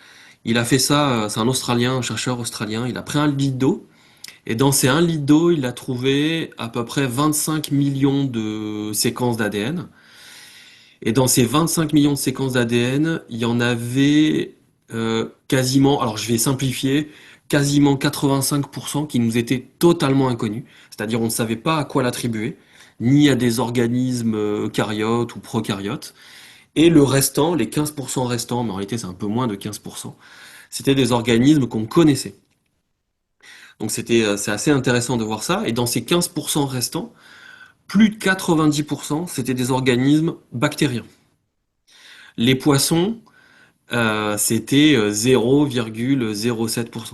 Il a fait ça, c'est un Australien, un chercheur australien, il a pris un litre d'eau, et dans ces 1 litre d'eau, il a trouvé à peu près 25 millions de séquences d'ADN. Et dans ces 25 millions de séquences d'ADN, il y en avait quasiment, alors je vais simplifier, quasiment 85% qui nous étaient totalement inconnus. C'est-à-dire on ne savait pas à quoi l'attribuer, ni à des organismes eucaryotes ou prokaryotes. Et le restant, les 15% restants, mais en réalité c'est un peu moins de 15%, c'était des organismes qu'on connaissait. Donc c'est assez intéressant de voir ça. Et dans ces 15% restants, plus de 90%, c'était des organismes bactériens. Les poissons, c'était 0,07%.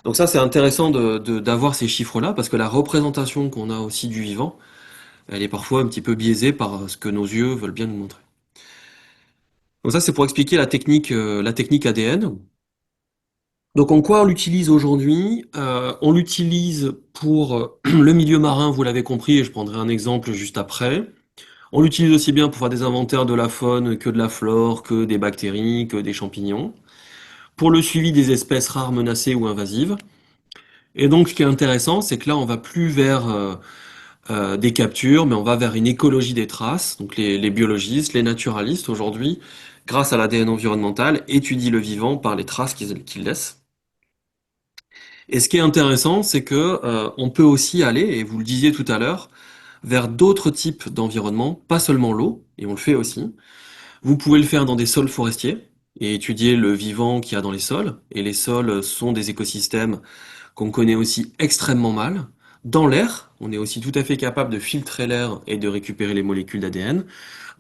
Donc ça, c'est intéressant d'avoir ces chiffres-là, parce que la représentation qu'on a aussi du vivant, elle est parfois un petit peu biaisée par ce que nos yeux veulent bien nous montrer. Donc ça, c'est pour expliquer la technique ADN. Donc en quoi on l'utilise aujourd'hui? On l'utilise pour le milieu marin, vous l'avez compris, et je prendrai un exemple juste après. On l'utilise aussi bien pour faire des inventaires de la faune que de la flore, que des bactéries, que des champignons. Pour le suivi des espèces rares, menacées ou invasives. Et donc ce qui est intéressant, c'est que là, on va plus vers des captures, mais on va vers une écologie des traces. Donc les biologistes, les naturalistes aujourd'hui, grâce à l'ADN environnemental, étudient le vivant par les traces qu'il laisse. Et ce qui est intéressant, c'est que on peut aussi aller, et vous le disiez tout à l'heure, vers d'autres types d'environnements, pas seulement l'eau, et on le fait aussi. Vous pouvez le faire dans des sols forestiers et étudier le vivant qu'il y a dans les sols. Et les sols sont des écosystèmes qu'on connaît aussi extrêmement mal. Dans l'air, on est aussi tout à fait capable de filtrer l'air et de récupérer les molécules d'ADN.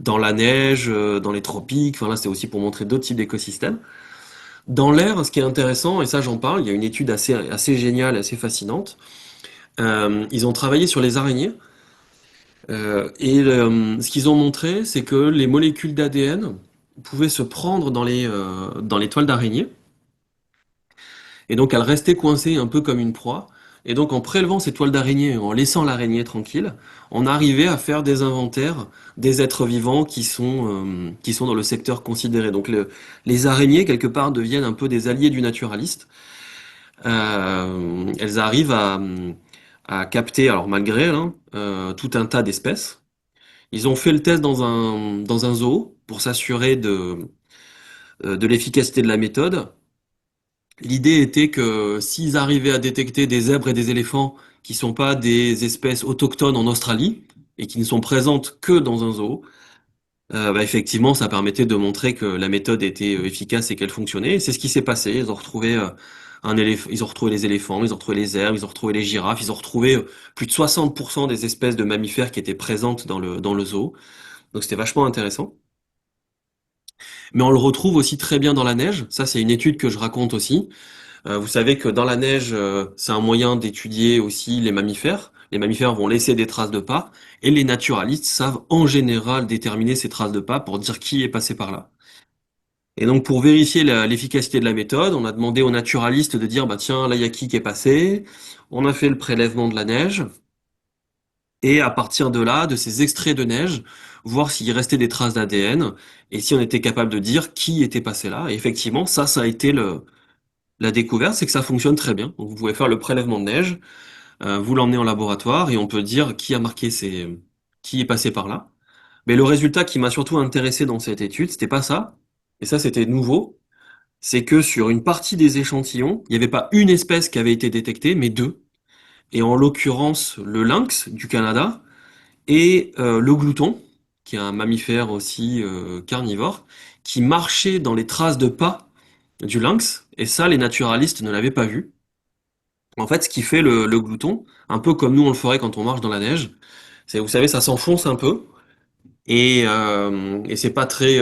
Dans la neige, dans les tropiques, enfin là c'est aussi pour montrer d'autres types d'écosystèmes. Dans l'air, ce qui est intéressant, et ça j'en parle, il y a une étude assez géniale, assez fascinante. Ils ont travaillé sur les araignées. Ce qu'ils ont montré, c'est que les molécules d'ADN pouvaient se prendre dans les toiles d'araignée. Et donc, elles restaient coincées un peu comme une proie. Et donc, en prélevant ces toiles d'araignée, en laissant l'araignée tranquille, on arrivait à faire des inventaires des êtres vivants qui sont dans le secteur considéré. Donc, les araignées, quelque part, deviennent un peu des alliés du naturaliste. Elles arrivent à capter, alors malgré elles, hein, tout un tas d'espèces. Ils ont fait le test dans un zoo pour s'assurer de l'efficacité de la méthode. L'idée était que s'ils arrivaient à détecter des zèbres et des éléphants qui sont pas des espèces autochtones en Australie et qui ne sont présentes que dans un zoo, effectivement, ça permettait de montrer que la méthode était efficace et qu'elle fonctionnait. Et c'est ce qui s'est passé. Ils ont retrouvé ils ont retrouvé les éléphants, ils ont retrouvé les zèbres, ils ont retrouvé les girafes, ils ont retrouvé plus de 60% des espèces de mammifères qui étaient présentes dans le zoo. Donc c'était vachement intéressant. Mais on le retrouve aussi très bien dans la neige. Ça, c'est une étude que je raconte aussi. Vous savez que dans la neige, c'est un moyen d'étudier aussi les mammifères. Les mammifères vont laisser des traces de pas, et les naturalistes savent en général déterminer ces traces de pas pour dire qui est passé par là. Et donc pour vérifier l'efficacité de la méthode, on a demandé aux naturalistes de dire bah tiens là il y a qui est passé. On a fait le prélèvement de la neige et à partir de là, de ces extraits de neige, voir s'il restait des traces d'ADN et si on était capable de dire qui était passé là. Et effectivement, ça a été la découverte, c'est que ça fonctionne très bien. Donc vous pouvez faire le prélèvement de neige, vous l'emmenez en laboratoire et on peut dire qui est passé par là. Mais le résultat qui m'a surtout intéressé dans cette étude, c'était pas ça. Et ça, c'était nouveau. C'est que sur une partie des échantillons, il n'y avait pas une espèce qui avait été détectée, mais deux. Et en l'occurrence, le lynx du Canada et le glouton, qui est un mammifère aussi carnivore, qui marchait dans les traces de pas du lynx. Et ça, les naturalistes ne l'avaient pas vu. En fait, ce qui fait le glouton, un peu comme nous on le ferait quand on marche dans la neige, c'est, vous savez, ça s'enfonce un peu et c'est pas très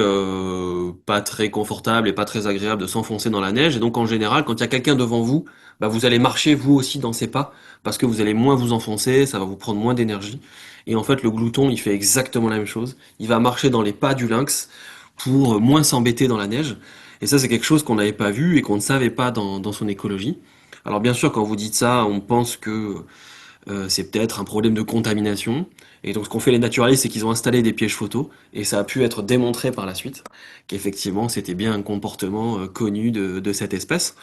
confortable et pas très agréable de s'enfoncer dans la neige. Et donc en général, quand il y a quelqu'un devant vous, bah, vous allez marcher vous aussi dans ses pas parce que vous allez moins vous enfoncer, ça va vous prendre moins d'énergie. Et en fait, le glouton, il fait exactement la même chose. Il va marcher dans les pas du lynx pour moins s'embêter dans la neige. Et ça, c'est quelque chose qu'on n'avait pas vu et qu'on ne savait pas dans son écologie. Alors bien sûr, quand vous dites ça, on pense que c'est peut-être un problème de contamination. Et donc ce qu'ont fait les naturalistes, c'est qu'ils ont installé des pièges photos, et ça a pu être démontré par la suite qu'effectivement c'était bien un comportement connu de cette espèce.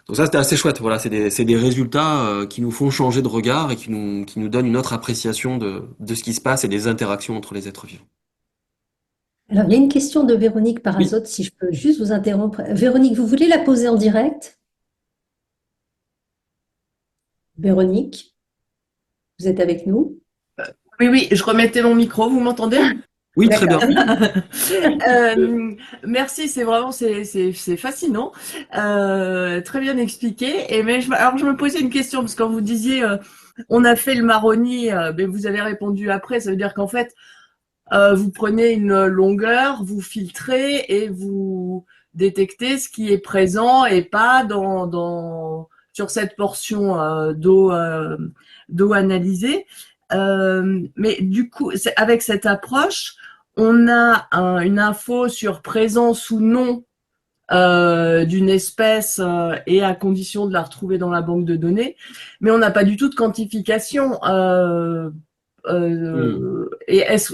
Donc ça c'était assez chouette, voilà, c'est des résultats qui nous font changer de regard et qui nous donnent une autre appréciation de ce qui se passe et des interactions entre les êtres vivants. Alors, il y a une question de Véronique Oui, Parazotte, si je peux juste vous interrompre. Véronique, vous voulez la poser en direct? Véronique, vous êtes avec nous? Oui, oui, je remettais mon micro, vous m'entendez? oui, très D'accord, bien. oui. Merci, c'est vraiment c'est fascinant, très bien expliqué. Et mais alors je me posais une question parce que quand vous disiez on a fait le marronnier, mais vous avez répondu après, ça veut dire qu'en fait vous prenez une longueur, vous filtrez et vous détectez ce qui est présent et pas sur cette portion d'eau analysée. Mais du coup, avec cette approche, on a une info sur présence ou non d'une espèce et à condition de la retrouver dans la banque de données, mais on n'a pas du tout de quantification. Et est-ce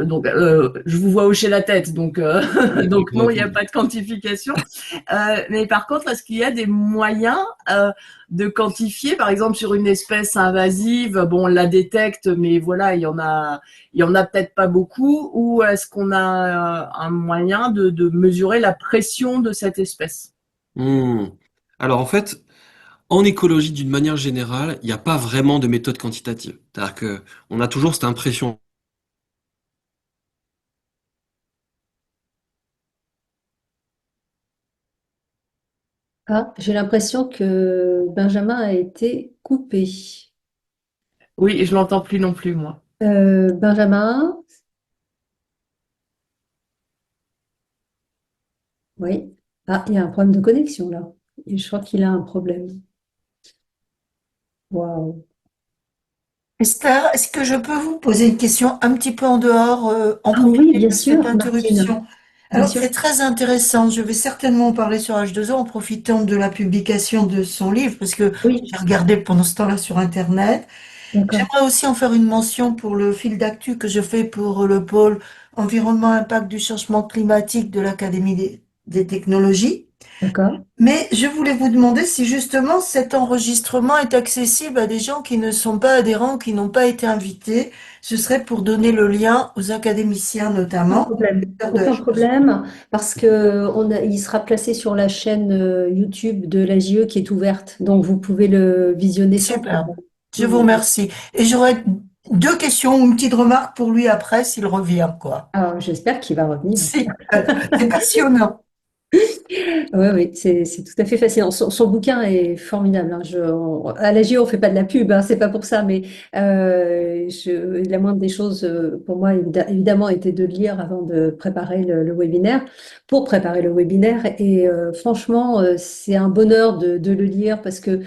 donc, je vous vois hocher la tête, donc, donc non, il n'y a pas de quantification. Mais par contre, est-ce qu'il y a des moyens de quantifier, par exemple, sur une espèce invasive, bon, on la détecte, mais voilà, il y en a peut-être pas beaucoup, ou est-ce qu'on a un moyen de mesurer la pression de cette espèce? Hmm. Alors en fait, en écologie, d'une manière générale, il n'y a pas vraiment de méthode quantitative. C'est-à-dire que on a toujours cette impression. Ah, j'ai l'impression que Benjamin a été coupé. Oui, je l'entends plus non plus, moi. Benjamin, oui. Ah, il y a un problème de connexion là. Et je crois qu'il a un problème. Waouh. Esther, est-ce que je peux vous poser une question un petit peu en dehors, en Ah oui, profiter bien de cette sûr, Martine. interruption? Bien Alors, sûr. c'est très intéressant. Je vais certainement en parler sur H2O en profitant de la publication de son livre, parce que Oui, j'ai regardé pendant ce temps-là sur Internet. d'accord, J'aimerais aussi en faire une mention pour le fil d'actu que je fais pour le pôle environnement impact du changement climatique de l'Académie des technologies. d'accord. Mais je voulais vous demander si justement cet enregistrement est accessible à des gens qui ne sont pas adhérents, qui n'ont pas été invités. Ce serait pour donner le lien aux académiciens Aucun notamment, problème. lecteurs de Aucun H2O. problème, parce que il sera placé sur la chaîne YouTube de la JE qui est ouverte. Donc vous pouvez le visionner sans Superbe. problème. Je vous remercie. Et j'aurais deux questions ou une petite remarque pour lui après s'il revient, quoi. Alors, j'espère qu'il va revenir. C'est passionnant. Oui, oui, c'est tout à fait fascinant. Son bouquin est formidable, hein. À la JO, on fait pas de la pub, hein, c'est pas pour ça, mais la moindre des choses pour moi, évidemment, était de lire avant de préparer le webinaire, pour préparer le webinaire. Et franchement, c'est un bonheur de le lire parce que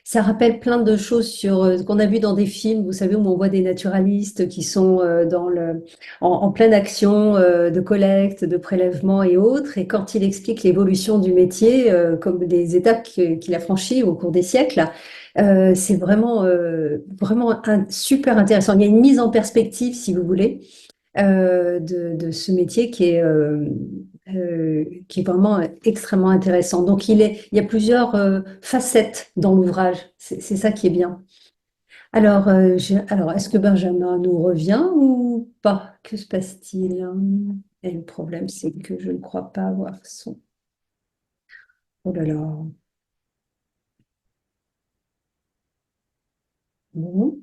ça rappelle plein de choses sur ce qu'on a vu dans des films, vous savez, où on voit des naturalistes qui sont en pleine action de collecte, de prélèvement et autres. Et quand il explique l'évolution du métier, comme des étapes qu'il a franchies au cours des siècles, c'est vraiment super intéressant. Il y a une mise en perspective, si vous voulez, de ce métier qui est vraiment extrêmement intéressant. Donc, il y a plusieurs facettes dans l'ouvrage. C'est ça qui est bien. Alors, est-ce que Benjamin nous revient ou pas? Que se passe-t-il? Et le problème, c'est que je ne crois pas avoir son. Oh là là. Bon.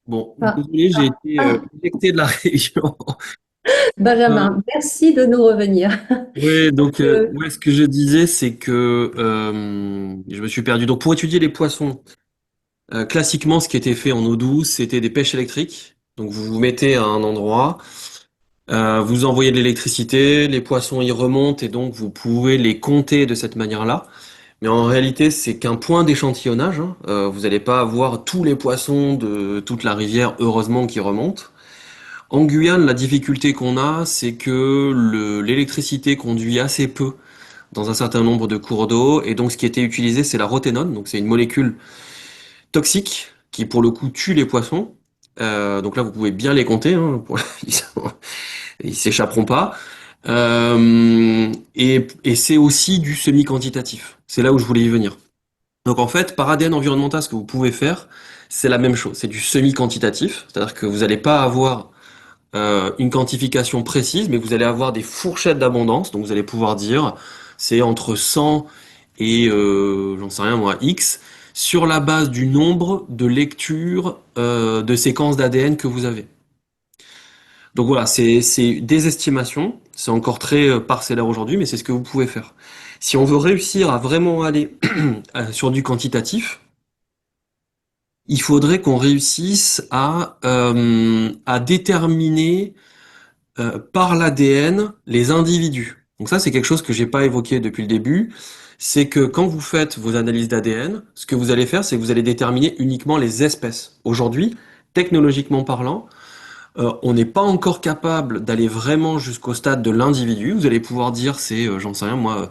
Bon, Ah, désolé, j'ai ah, été ah. éjecté de la réunion. Euh, Benjamin, merci de nous revenir. oui, donc Euh, ouais, ce que je disais, c'est que je me suis perdu. Donc pour étudier les poissons, classiquement, ce qui était fait en eau douce, c'était des pêches électriques. Donc vous vous mettez à un endroit, vous envoyez de l'électricité, les poissons y remontent et donc vous pouvez les compter de cette manière-là. Mais en réalité, c'est qu'un point d'échantillonnage, hein. Vous n'allez pas avoir tous les poissons de toute la rivière, heureusement, qui remontent. En Guyane, la difficulté qu'on a, c'est que l'électricité conduit assez peu dans un certain nombre de cours d'eau, et donc ce qui était utilisé, c'est la roténone, donc c'est une molécule toxique qui, pour le coup, tue les poissons. Donc là, vous pouvez bien les compter, hein, ils s'échapperont pas. Et c'est aussi du semi-quantitatif. C'est là où je voulais y venir. Donc en fait, par ADN environnemental, ce que vous pouvez faire, c'est la même chose. C'est du semi-quantitatif, c'est-à-dire que vous n'allez pas avoir une quantification précise, mais vous allez avoir des fourchettes d'abondance. Donc vous allez pouvoir dire, c'est entre 100 et, j'en sais rien moi, X, sur la base du nombre de lectures de séquences d'ADN que vous avez. Donc voilà, c'est des estimations, c'est encore très parcellaire aujourd'hui, mais c'est ce que vous pouvez faire. Si on veut réussir à vraiment aller sur du quantitatif, il faudrait qu'on réussisse à déterminer par l'ADN les individus. Donc ça, c'est quelque chose que j'ai pas évoqué depuis le début. c'est que quand vous faites vos analyses d'ADN, ce que vous allez faire, c'est que vous allez déterminer uniquement les espèces. Aujourd'hui, technologiquement parlant, on n'est pas encore capable d'aller vraiment jusqu'au stade de l'individu. Vous allez pouvoir dire c'est, j'en sais rien moi,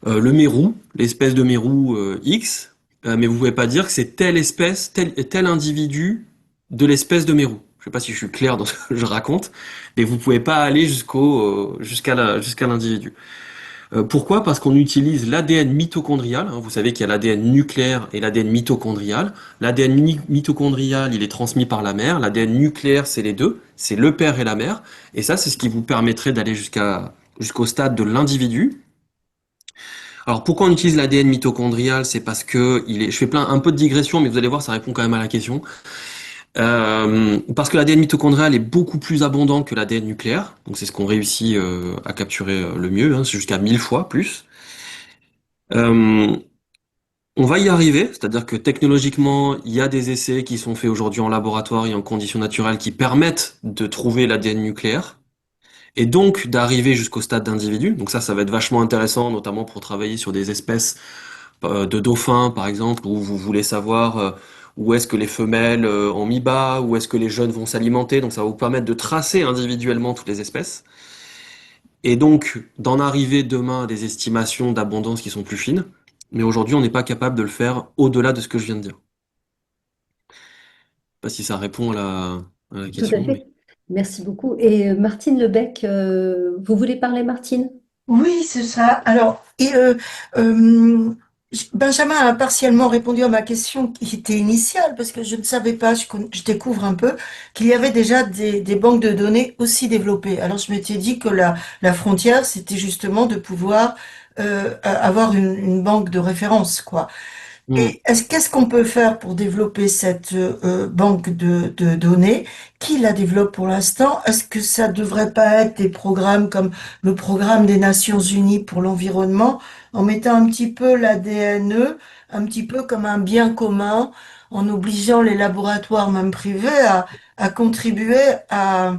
le mérou, l'espèce de mérou X, mais vous pouvez pas dire que c'est telle espèce, tel individu de l'espèce de mérou. Je sais pas si je suis clair dans ce que je raconte, mais vous pouvez pas aller jusqu'à l'individu. Pourquoi? Parce qu'on utilise l'ADN mitochondrial. Vous savez qu'il y a l'ADN nucléaire et l'ADN mitochondrial. L'ADN mitochondrial, il est transmis par la mère. L'ADN nucléaire, c'est les deux. C'est le père et la mère. Et ça, c'est ce qui vous permettrait d'aller jusqu'au stade de l'individu. Alors pourquoi on utilise l'ADN mitochondrial? C'est parce que je fais un peu de digression, mais vous allez voir, ça répond quand même à la question. Parce que l'ADN mitochondrial est beaucoup plus abondant que l'ADN nucléaire. Donc c'est ce qu'on réussit à capturer le mieux, hein, c'est jusqu'à 1000 fois plus. Euh, on va y arriver, c'est-à-dire que technologiquement, il y a des essais qui sont faits aujourd'hui en laboratoire et en conditions naturelles qui permettent de trouver l'ADN nucléaire et donc d'arriver jusqu'au stade d'individu. Donc ça va être vachement intéressant, notamment pour travailler sur des espèces de dauphins, par exemple, où vous voulez savoir où est-ce que les femelles ont mis bas, où est-ce que les jeunes vont s'alimenter. Donc ça va vous permettre de tracer individuellement toutes les espèces et donc d'en arriver demain à des estimations d'abondance qui sont plus fines. Mais aujourd'hui, on n'est pas capable de le faire au-delà de ce que je viens de dire. Je sais pas si ça répond à la Tout à question, mais... fait. Merci beaucoup. Et Martine Lebec, vous voulez parler, Martine? Oui, c'est ça. Alors, Benjamin a partiellement répondu à ma question qui était initiale, parce que je ne savais pas, je découvre un peu, qu'il y avait déjà des banques de données aussi développées. Alors, je m'étais dit que la frontière, c'était justement de pouvoir avoir une banque de référence, quoi. Hmm. Et qu'est-ce qu'on peut faire pour développer cette banque de données? Qui la développe pour l'instant? Est-ce que ça devrait pas être des programmes comme le programme des Nations Unies pour l'environnement, en mettant un petit peu l'ADNE, un petit peu comme un bien commun, en obligeant les laboratoires, même privés, à contribuer à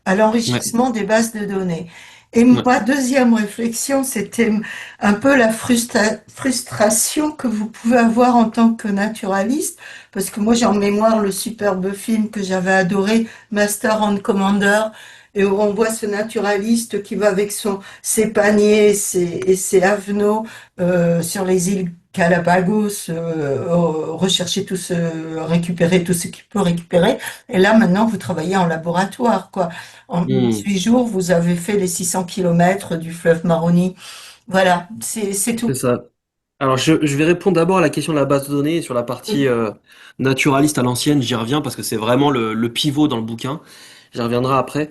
Ouais, l'enrichissement des bases de données? Et ouais. ma deuxième réflexion, c'était un peu la frustration que vous pouvez avoir en tant que naturaliste, parce que moi j'ai en mémoire le superbe film que j'avais adoré, Master and Commander, et où on voit ce naturaliste qui va avec ses paniers et ses avenaux sur les îles Galapagos, rechercher récupérer tout ce qu'il peut récupérer. Et là maintenant vous travaillez en laboratoire, quoi. En Hmm. 8 jours, vous avez fait les 600 kilomètres du fleuve Maroni. Voilà, c'est C'est tout. ça. Alors, je vais répondre d'abord à la question de la base de données et sur la partie Oui. naturaliste à l'ancienne, j'y reviens parce que c'est vraiment le pivot dans le bouquin. J'y reviendrai après.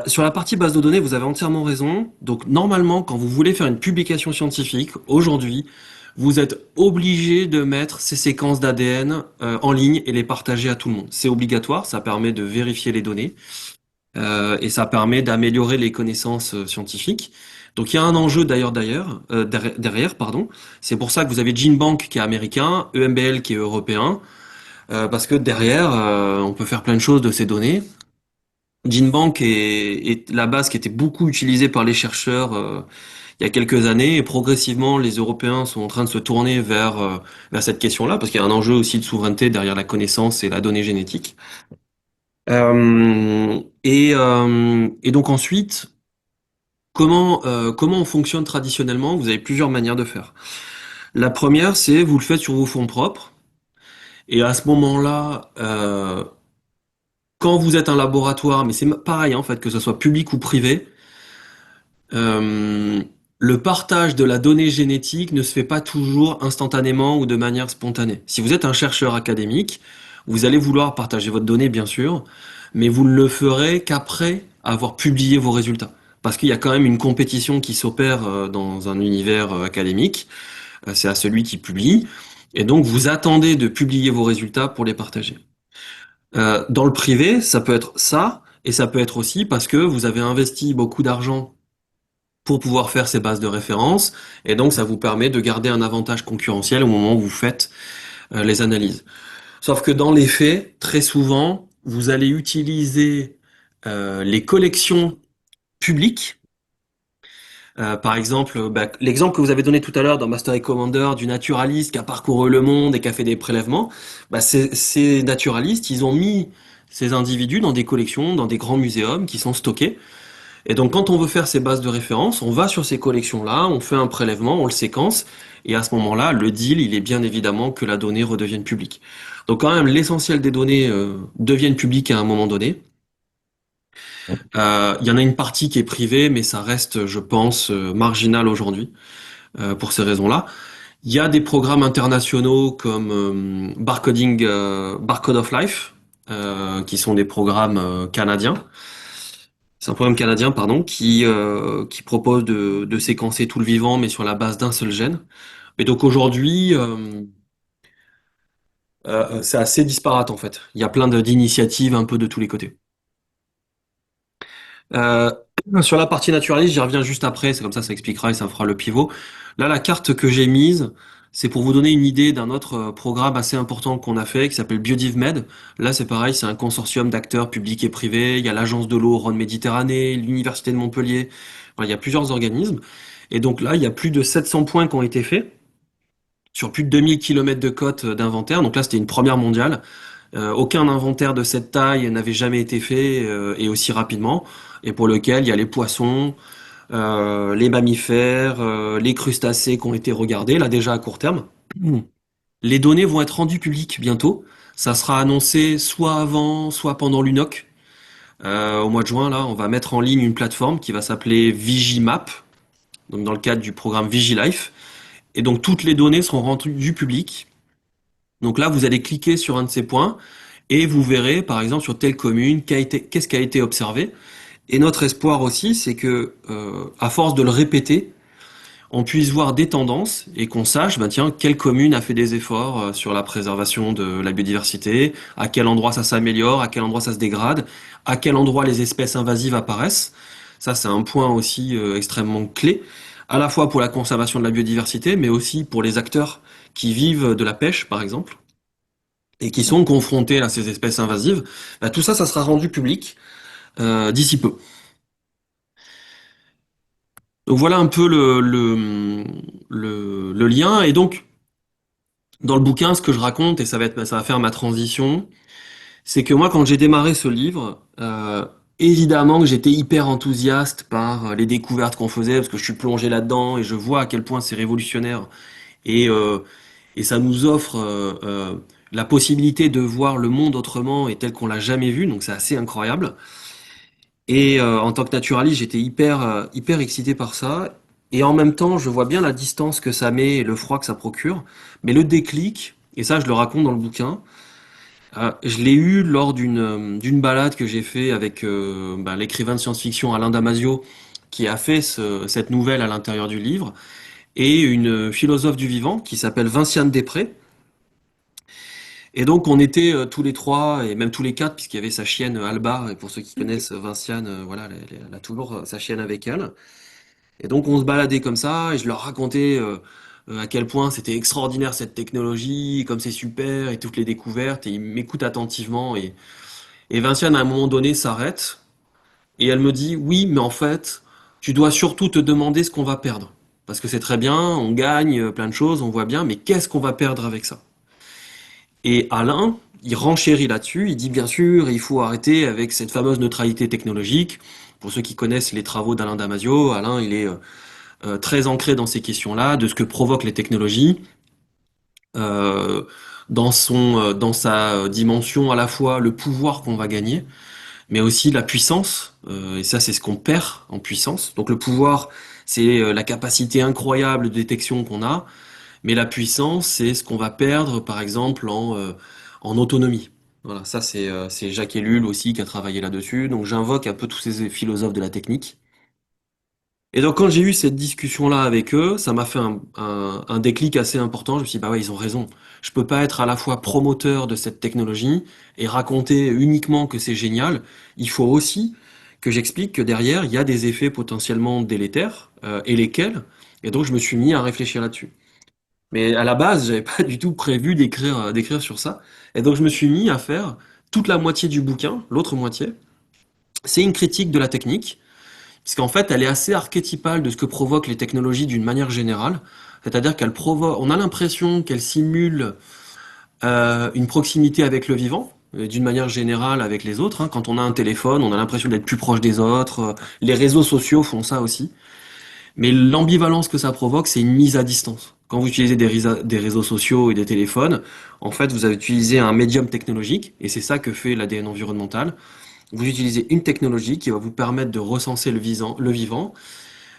Sur la partie base de données, vous avez entièrement raison. Donc, normalement, quand vous voulez faire une publication scientifique, aujourd'hui, vous êtes obligé de mettre ces séquences d'ADN en ligne et les partager à tout le monde. C'est obligatoire, ça permet de vérifier les données. Et ça permet d'améliorer les connaissances scientifiques. Donc il y a un enjeu derrière, pardon. C'est pour ça que vous avez GenBank qui est américain, EMBL qui est européen, parce que derrière, on peut faire plein de choses de ces données. GenBank est la base qui était beaucoup utilisée par les chercheurs il y a quelques années, et progressivement les Européens sont en train de se tourner vers cette question-là, parce qu'il y a un enjeu aussi de souveraineté derrière la connaissance et la donnée génétique. Et donc ensuite, comment on fonctionne traditionnellement? Vous avez plusieurs manières de faire. La première, c'est vous le faites sur vos fonds propres. Et à ce moment-là, quand vous êtes un laboratoire, mais c'est pareil en fait, que ce soit public ou privé, euh, le partage de la donnée génétique ne se fait pas toujours instantanément ou de manière spontanée. Si vous êtes un chercheur académique, vous allez vouloir partager votre donnée, bien sûr, mais vous ne le ferez qu'après avoir publié vos résultats. Parce qu'il y a quand même une compétition qui s'opère dans un univers académique. C'est à celui qui publie. Et donc, vous attendez de publier vos résultats pour les partager. Dans le privé, ça peut être ça, et ça peut être aussi parce que vous avez investi beaucoup d'argent pour pouvoir faire ces bases de référence, et donc ça vous permet de garder un avantage concurrentiel au moment où vous faites les analyses. Sauf que dans les faits, très souvent, vous allez utiliser les collections publiques Par exemple, l'exemple que vous avez donné tout à l'heure dans Master et Commander du naturaliste qui a parcouru le monde et qui a fait des prélèvements, ces naturalistes, ils ont mis ces individus dans des collections, dans des grands muséums qui sont stockés. Et donc, quand on veut faire ces bases de référence, on va sur ces collections-là, on fait un prélèvement, on le séquence, et à ce moment-là, le deal, il est bien évidemment que la donnée redevienne publique. Donc, quand même, l'essentiel des données deviennent publiques à un moment donné. Il y en a une partie qui est privée, mais ça reste, je pense, marginal aujourd'hui pour ces raisons-là. Il y a des programmes internationaux comme Barcode of Life, qui sont des programmes canadiens. C'est un programme canadien, pardon, qui propose de séquencer tout le vivant, mais sur la base d'un seul gène. Et donc aujourd'hui, c'est assez disparate en fait. Il y a plein d'initiatives un peu de tous les côtés. Euh, Sur la partie naturaliste, j'y reviens juste après, c'est comme ça expliquera et ça fera le pivot. Là, la carte que j'ai mise, c'est pour vous donner une idée d'un autre programme assez important qu'on a fait, qui s'appelle BiodivMed. Là, c'est pareil, c'est un consortium d'acteurs publics et privés. Il y a l'Agence de l'eau Rhône-Méditerranée, l'Université de Montpellier. Voilà, il y a plusieurs organismes. Et donc là, il y a plus de 700 points qui ont été faits sur plus de 2000 kilomètres de côte d'inventaire. Donc là, c'était une première mondiale. Aucun inventaire de cette taille n'avait jamais été fait et aussi rapidement, et pour lequel il y a les poissons, les mammifères, les crustacés qui ont été regardés, là déjà à court terme. Les données vont être rendues publiques bientôt. Ça sera annoncé soit avant, soit pendant l'UNOC. Au mois de juin, là, on va mettre en ligne une plateforme qui va s'appeler Vigimap, donc dans le cadre du programme Vigilife. Et donc toutes les données seront rendues publiques. Donc là, vous allez cliquer sur un de ces points et vous verrez, par exemple, sur telle commune, qu'est-ce qui a été observé. Et notre espoir aussi, c'est que, à force de le répéter, on puisse voir des tendances et qu'on sache, ben tiens, quelle commune a fait des efforts sur la préservation de la biodiversité, à quel endroit ça s'améliore, à quel endroit ça se dégrade, à quel endroit les espèces invasives apparaissent. Ça, c'est un point aussi extrêmement clé, à la fois pour la conservation de la biodiversité, mais aussi pour les acteurs qui vivent de la pêche, par exemple, et qui sont confrontés à ces espèces invasives. Ben, tout ça, ça sera rendu public d'ici peu. Donc voilà un peu le lien. Et donc, dans le bouquin, ce que je raconte, et ça va faire ma transition, c'est que moi, quand j'ai démarré ce livre, évidemment que j'étais hyper enthousiaste par les découvertes qu'on faisait, parce que je suis plongé là-dedans et je vois à quel point c'est révolutionnaire. Et, euh, et ça nous offre la possibilité de voir le monde autrement et tel qu'on l'a jamais vu, donc c'est assez incroyable. Et en tant que naturaliste, j'étais hyper excité par ça. Et en même temps, je vois bien la distance que ça met et le froid que ça procure. Mais le déclic, et ça je le raconte dans le bouquin, je l'ai eu lors d'une balade que j'ai fait avec l'écrivain de science-fiction Alain Damasio, qui a fait cette nouvelle à l'intérieur du livre, et une philosophe du vivant qui s'appelle Vinciane Després. Et donc on était tous les trois, et même tous les quatre, puisqu'il y avait sa chienne Alba, et pour ceux qui connaissent Vinciane, voilà, elle a toujours sa chienne avec elle. Et donc on se baladait comme ça, et je leur racontais à quel point c'était extraordinaire cette technologie, comme c'est super, et toutes les découvertes, et ils m'écoutent attentivement. Et Vinciane, à un moment donné, s'arrête, et elle me dit, oui, mais en fait, tu dois surtout te demander ce qu'on va perdre. Parce que c'est très bien, on gagne plein de choses, on voit bien, mais qu'est-ce qu'on va perdre avec ça? Et Alain, il renchérit là-dessus, il dit bien sûr, il faut arrêter avec cette fameuse neutralité technologique. Pour ceux qui connaissent les travaux d'Alain Damasio, Alain, il est très ancré dans ces questions-là, de ce que provoquent les technologies, euh, dans sa dimension à la fois le pouvoir qu'on va gagner, mais aussi la puissance. Et ça, c'est ce qu'on perd en puissance. Donc le pouvoir, c'est la capacité incroyable de détection qu'on a, mais la puissance, c'est ce qu'on va perdre, par exemple, en autonomie. Voilà, ça c'est Jacques Ellul aussi qui a travaillé là-dessus. Donc j'invoque un peu tous ces philosophes de la technique. Et donc quand j'ai eu cette discussion-là avec eux, ça m'a fait un déclic assez important. Je me suis dit, bah ouais, ils ont raison. Je peux pas être à la fois promoteur de cette technologie et raconter uniquement que c'est génial. Il faut aussi que j'explique que derrière, il y a des effets potentiellement délétères, et lesquels. Et donc je me suis mis à réfléchir là-dessus. Mais à la base, j'avais pas du tout prévu d'écrire sur ça. Et donc je me suis mis à faire toute la moitié du bouquin, l'autre moitié. C'est une critique de la technique, parce qu'en fait, elle est assez archétypale de ce que provoquent les technologies d'une manière générale. C'est-à-dire on a l'impression qu'elles simulent une proximité avec le vivant, d'une manière générale avec les autres, hein. Quand on a un téléphone, on a l'impression d'être plus proche des autres. Les réseaux sociaux font ça aussi. Mais l'ambivalence que ça provoque, c'est une mise à distance. Quand vous utilisez des réseaux sociaux et des téléphones, en fait, vous avez utilisé un médium technologique, et c'est ça que fait l'ADN environnemental. Vous utilisez une technologie qui va vous permettre de recenser le vivant,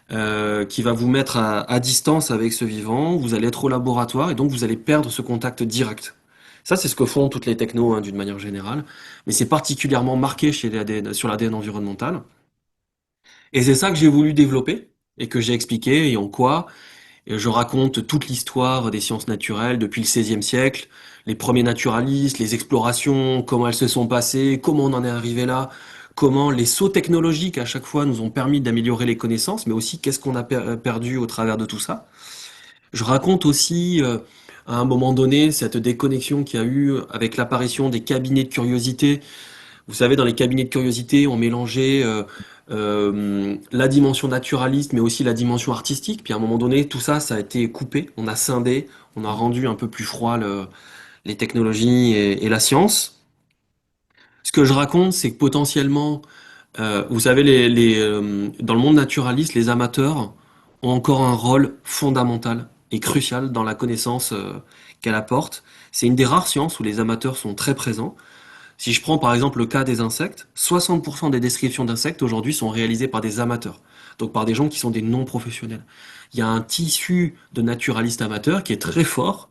qui va vous mettre à distance avec ce vivant. Vous allez être au laboratoire, et donc vous allez perdre ce contact direct. Ça, c'est ce que font toutes les technos, hein, d'une manière générale, mais c'est particulièrement marqué sur l'ADN environnemental. Et c'est ça que j'ai voulu développer et que j'ai expliqué et en quoi je raconte toute l'histoire des sciences naturelles depuis le XVIe siècle, les premiers naturalistes, les explorations, comment elles se sont passées, comment on en est arrivé là, comment les sauts technologiques à chaque fois nous ont permis d'améliorer les connaissances, mais aussi qu'est-ce qu'on a perdu au travers de tout ça. Je raconte aussi à un moment donné cette déconnexion qu'il y a eu avec l'apparition des cabinets de curiosité. Vous savez, dans les cabinets de curiosité, on mélangeait la dimension naturaliste, mais aussi la dimension artistique. Puis à un moment donné, tout ça, ça a été coupé. On a scindé, on a rendu un peu plus froid les technologies et la science. Ce que je raconte, c'est que potentiellement, vous savez, dans le monde naturaliste, les amateurs ont encore un rôle fondamental et crucial dans la connaissance qu'elle apporte. C'est une des rares sciences où les amateurs sont très présents. Si je prends par exemple le cas des insectes, 60% des descriptions d'insectes aujourd'hui sont réalisées par des amateurs, donc par des gens qui sont des non-professionnels. Il y a un tissu de naturalistes amateurs qui est très fort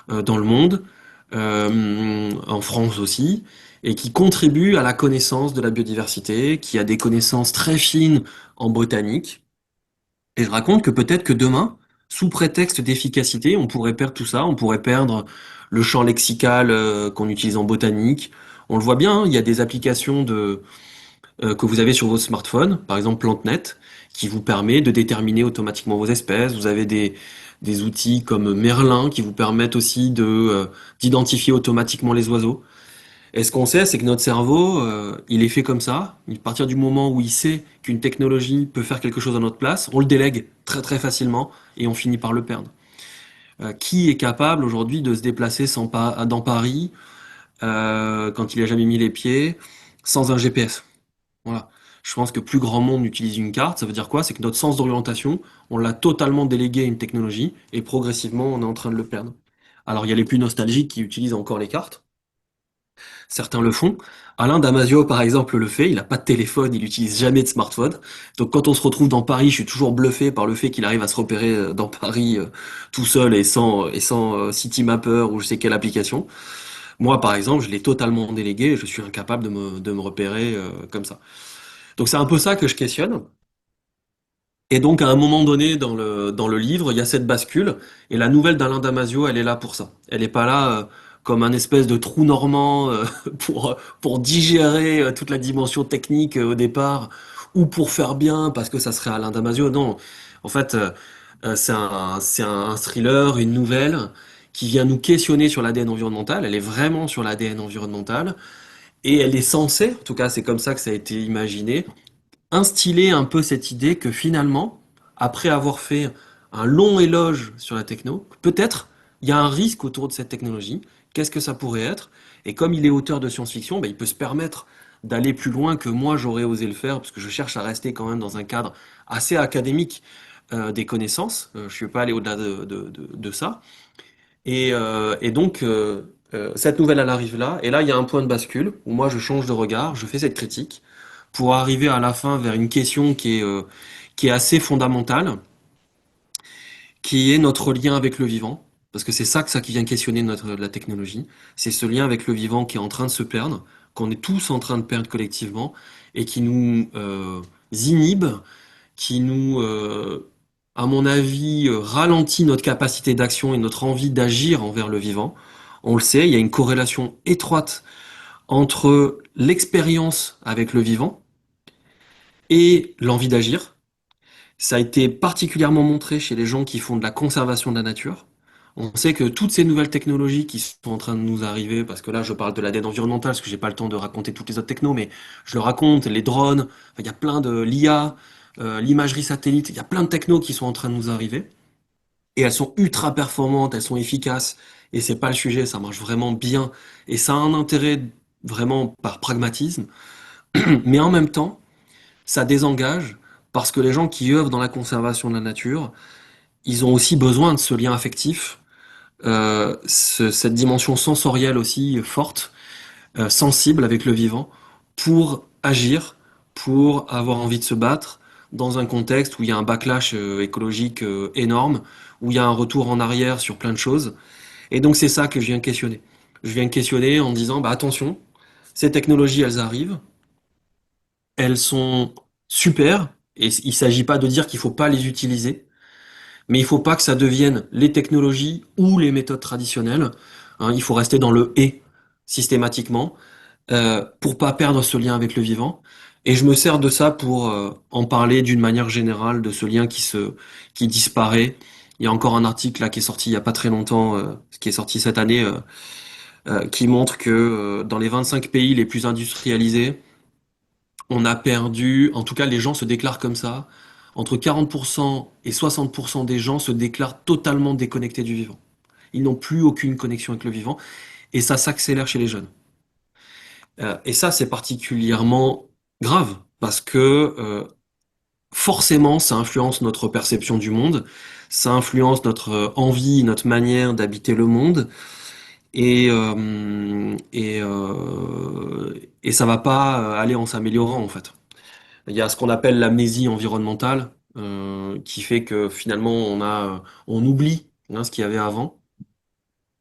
dans le monde, en France aussi, et qui contribue à la connaissance de la biodiversité, qui a des connaissances très fines en botanique. Et je raconte que peut-être que demain, sous prétexte d'efficacité, on pourrait perdre tout ça, on pourrait perdre le champ lexical qu'on utilise en botanique. On le voit bien, hein, il y a des applications que vous avez sur votre smartphone, par exemple PlanteNet, qui vous permet de déterminer automatiquement vos espèces. Vous avez des outils comme Merlin qui vous permettent aussi d'identifier automatiquement les oiseaux. Et ce qu'on sait, c'est que notre cerveau, il est fait comme ça. À partir du moment où il sait qu'une technologie peut faire quelque chose à notre place, on le délègue très très facilement et on finit par le perdre. Qui est capable aujourd'hui de se déplacer dans Paris quand il a jamais mis les pieds sans un GPS? Voilà. Je pense que plus grand monde utilise une carte. Ça veut dire quoi? C'est que notre sens d'orientation, on l'a totalement délégué à une technologie et progressivement, on est en train de le perdre. Alors, il y a les plus nostalgiques qui utilisent encore les cartes. Certains le font. Alain Damasio, par exemple, le fait. Il n'a pas de téléphone, il n'utilise jamais de smartphone. Donc, quand on se retrouve dans Paris, je suis toujours bluffé par le fait qu'il arrive à se repérer dans Paris tout seul et sans City Mapper ou je sais quelle application. Moi, par exemple, je l'ai totalement délégué et je suis incapable de me repérer comme ça. Donc, c'est un peu ça que je questionne. Et donc, à un moment donné, dans le livre, il y a cette bascule, et la nouvelle d'Alain Damasio, elle est là pour ça. Elle n'est pas là comme un espèce de trou normand pour digérer toute la dimension technique au départ, ou pour faire bien, parce que ça serait Alain Damasio. Non, en fait, c'est un thriller, une nouvelle, qui vient nous questionner sur l'ADN environnemental. Elle est vraiment sur l'ADN environnemental, et elle est censée, en tout cas c'est comme ça que ça a été imaginé, instiller un peu cette idée que finalement, après avoir fait un long éloge sur la techno, peut-être il y a un risque autour de cette technologie. Qu'est-ce que ça pourrait être? Et comme il est auteur de science-fiction, ben, il peut se permettre d'aller plus loin que moi j'aurais osé le faire, parce que je cherche à rester quand même dans un cadre assez académique des connaissances. Je ne suis pas allé au-delà de ça. Et donc, cette nouvelle, elle arrive là, et là, il y a un point de bascule, où moi, je change de regard, je fais cette critique, pour arriver à la fin vers une question qui est assez fondamentale, qui est notre lien avec le vivant, parce que c'est ça qui vient questionner la technologie, c'est ce lien avec le vivant qui est en train de se perdre, qu'on est tous en train de perdre collectivement, et qui nous inhibe, qui nous, à mon avis, ralentit notre capacité d'action et notre envie d'agir envers le vivant. On le sait, il y a une corrélation étroite entre l'expérience avec le vivant et l'envie d'agir. Ça a été particulièrement montré chez les gens qui font de la conservation de la nature. On sait que toutes ces nouvelles technologies qui sont en train de nous arriver, parce que là je parle de l'ADN environnemental, parce que j'ai pas le temps de raconter toutes les autres technos, mais je le raconte, les drones, enfin, il y a plein de l'IA, l'imagerie satellite. Il y a plein de technos qui sont en train de nous arriver. Et elles sont ultra performantes, elles sont efficaces. Et c'est pas le sujet, ça marche vraiment bien. Et ça a un intérêt vraiment par pragmatisme. Mais en même temps, ça désengage parce que les gens qui œuvrent dans la conservation de la nature, ils ont aussi besoin de ce lien affectif, cette dimension sensorielle aussi forte, sensible avec le vivant, pour agir, pour avoir envie de se battre dans un contexte où il y a un backlash écologique énorme, où il y a un retour en arrière sur plein de choses. Et donc c'est ça que je viens questionner. Je viens questionner en disant, bah attention, ces technologies, elles arrivent, elles sont super, et il ne s'agit pas de dire qu'il ne faut pas les utiliser, mais il ne faut pas que ça devienne les technologies ou les méthodes traditionnelles. Hein, il faut rester dans le et systématiquement pour pas perdre ce lien avec le vivant. Et je me sers de ça pour en parler d'une manière générale de ce lien qui disparaît. Il y a encore un article là qui est sorti il y a pas très longtemps, qui est sorti cette année, qui montre que dans les 25 pays les plus industrialisés, on a perdu, en tout cas les gens se déclarent comme ça, entre 40% et 60% des gens se déclarent totalement déconnectés du vivant. Ils n'ont plus aucune connexion avec le vivant et ça s'accélère chez les jeunes. Et ça, c'est particulièrement grave parce que forcément, ça influence notre perception du monde, ça influence notre envie, notre manière d'habiter le monde, et, et ça va pas aller en s'améliorant en fait. Il y a ce qu'on appelle l'amnésie environnementale, qui fait que finalement on oublie hein, ce qu'il y avait avant.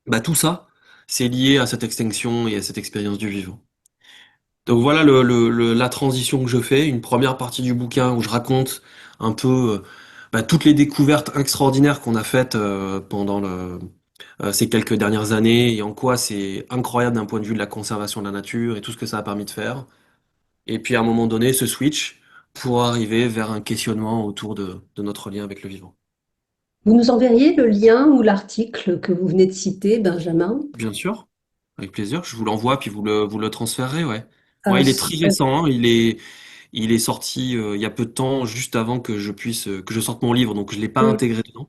Bah tout ça, c'est lié à cette extinction et à cette expérience du vivant. Donc voilà la transition que je fais, une première partie du bouquin où je raconte un peu toutes les découvertes extraordinaires qu'on a faites pendant ces quelques dernières années et en quoi c'est incroyable d'un point de vue de la conservation de la nature et tout ce que ça a permis de faire. Et puis à un moment donné, ce switch pour arriver vers un questionnement autour de notre lien avec le vivant. Vous nous enverriez le lien ou l'article que vous venez de citer, Benjamin? Bien sûr, avec plaisir, je vous l'envoie puis vous le transférez, ouais. Ouais, Euh, il est très récent, hein, il est sorti il y a peu de temps, juste avant que je puisse que je sorte mon livre, donc je l'ai pas mm. intégré dedans.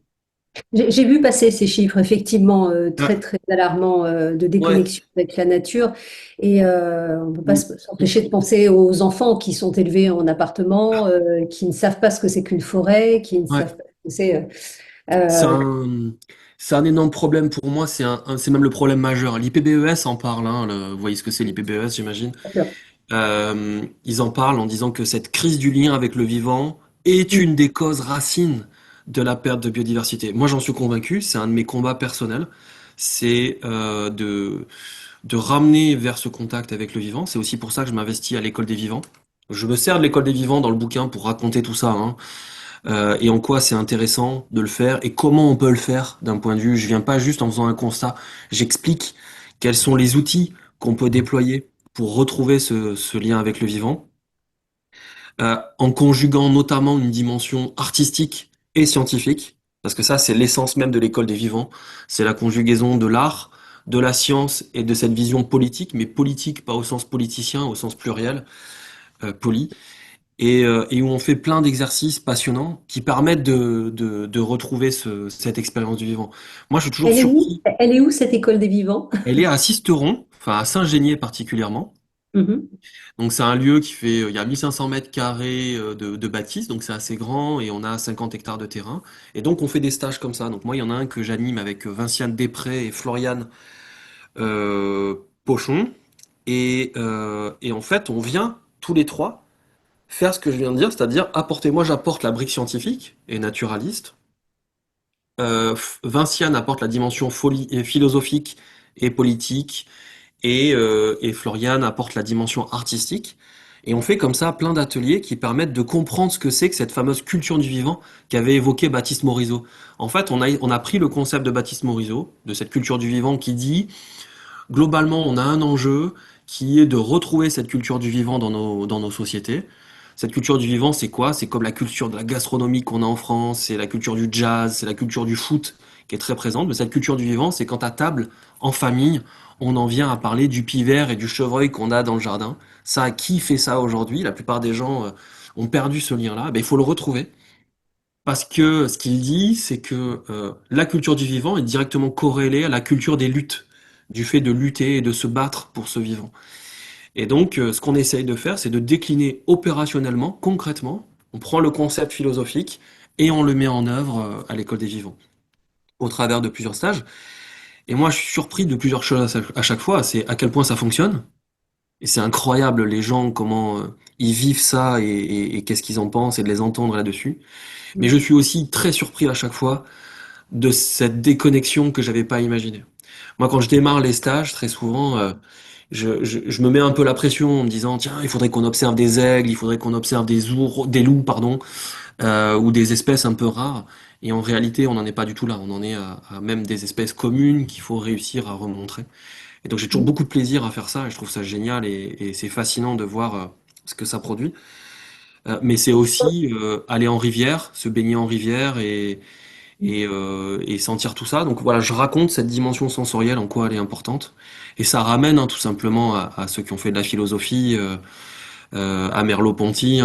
J'ai vu passer ces chiffres, effectivement, très, Ouais, très alarmants de ouais, déconnexion avec la nature. Et on ne peut pas Mm. s'empêcher de penser aux enfants qui sont élevés en appartement, qui ne savent pas ce que c'est qu'une forêt, qui ne ouais. savent pas ce que c'est. C'est Euh, c'est un énorme problème pour moi, c'est même le problème majeur. L'IPBES en parle, hein, vous voyez ce que c'est l'IPBES, j'imagine. D'accord. Ils en parlent en disant que cette crise du lien avec le vivant est Mm. une des causes racines de la perte de biodiversité. Moi, j'en suis convaincu, c'est un de mes combats personnels, c'est de ramener vers ce contact avec le vivant. C'est aussi pour ça que je m'investis à l'école des vivants. Je me sers de l'école des vivants dans le bouquin pour raconter tout ça, hein, et en quoi c'est intéressant de le faire et comment on peut le faire d'un point de vue. Je viens pas juste en faisant un constat, j'explique quels sont les outils qu'on peut déployer pour retrouver ce lien avec le vivant, en conjuguant notamment une dimension artistique et scientifique, parce que ça c'est l'essence même de l'école des vivants, c'est la conjugaison de l'art, de la science et de cette vision politique, mais politique pas au sens politicien, au sens pluriel, poli et où on fait plein d'exercices passionnants qui permettent de retrouver cette expérience du vivant. Moi, je suis toujours Elle est où? surpris. Elle est où cette école des vivants? Elle est à Sisteron, enfin à Saint-Génier particulièrement. Mhm. Donc c'est un lieu qui fait, il y a 1500 mètres carrés de bâtisse, donc c'est assez grand et on a 50 hectares de terrain. Et donc on fait des stages comme ça. Donc moi, il y en a un que j'anime avec Vinciane Després et Floriane Pochon. Et en fait, on vient tous les trois faire ce que je viens de dire, c'est-à-dire apporter, moi j'apporte la brique scientifique et naturaliste, Vinciane apporte la dimension philosophique et politique, et Floriane apporte la dimension artistique, et on fait comme ça plein d'ateliers qui permettent de comprendre ce que c'est que cette fameuse culture du vivant qu'avait évoqué Baptiste Morisot. En fait, on a pris le concept de Baptiste Morisot, de cette culture du vivant qui dit, globalement, on a un enjeu qui est de retrouver cette culture du vivant dans nos sociétés. Cette culture du vivant, c'est quoi? C'est comme la culture de la gastronomie qu'on a en France, c'est la culture du jazz, c'est la culture du foot qui est très présente. Mais cette culture du vivant, c'est quand à table, en famille, on en vient à parler du pivert et du chevreuil qu'on a dans le jardin. Ça, qui fait ça aujourd'hui? La plupart des gens ont perdu ce lien-là, ben, il faut le retrouver. Parce que ce qu'il dit, c'est que la culture du vivant est directement corrélée à la culture des luttes, du fait de lutter et de se battre pour ce vivant. Et donc, ce qu'on essaye de faire, c'est de décliner opérationnellement, concrètement. On prend le concept philosophique et on le met en œuvre à l'école des vivants, au travers de plusieurs stages. Et moi, je suis surpris de plusieurs choses à chaque fois. C'est à quel point ça fonctionne. Et c'est incroyable, les gens, comment ils vivent ça et qu'est-ce qu'ils en pensent et de les entendre là-dessus. Mais je suis aussi très surpris à chaque fois de cette déconnexion que j'avais pas imaginée. Moi, quand je démarre les stages, très souvent, je me mets un peu la pression en me disant, tiens, il faudrait qu'on observe des aigles, il faudrait qu'on observe des loups, pardon, ou des espèces un peu rares. Et en réalité, on n'en est pas du tout là. On en est à même des espèces communes qu'il faut réussir à remontrer. Et donc, j'ai toujours beaucoup de plaisir à faire ça et je trouve ça génial et c'est fascinant de voir ce que ça produit. Mais c'est aussi aller en rivière, se baigner en rivière et sentir tout ça. Donc voilà, je raconte cette dimension sensorielle, en quoi elle est importante. Et ça ramène tout simplement à ceux qui ont fait de la philosophie, à Merleau-Ponty,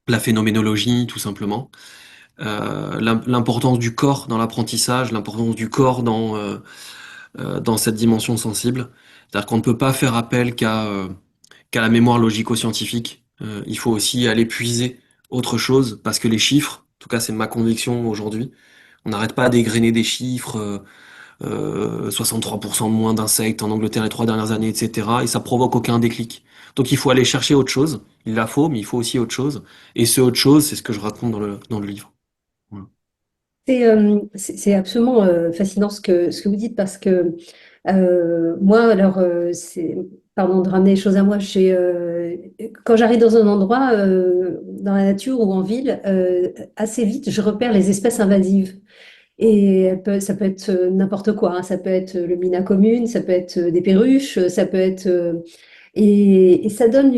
la phénoménologie, tout simplement. L'importance du corps dans l'apprentissage, l'importance du corps dans cette dimension sensible. C'est-à-dire qu'on ne peut pas faire appel qu'à la mémoire logico-scientifique. Il faut aussi aller puiser autre chose, parce que les chiffres, en tout cas c'est ma conviction aujourd'hui, on n'arrête pas d'égrener des chiffres, 63% de moins d'insectes en Angleterre les 3 dernières années, etc. Et ça provoque aucun déclic. Donc il faut aller chercher autre chose. Il la faut, mais il faut aussi autre chose. Et ce autre chose, c'est ce que je raconte dans le livre. Voilà. C'est absolument fascinant ce que vous dites parce que moi, alors, pardon de ramener les choses à moi, quand j'arrive dans un endroit, dans la nature ou en ville, assez vite, je repère les espèces invasives. Et ça peut être n'importe quoi, hein. Ça peut être le mina commune, ça peut être des perruches, ça peut être... et ça donne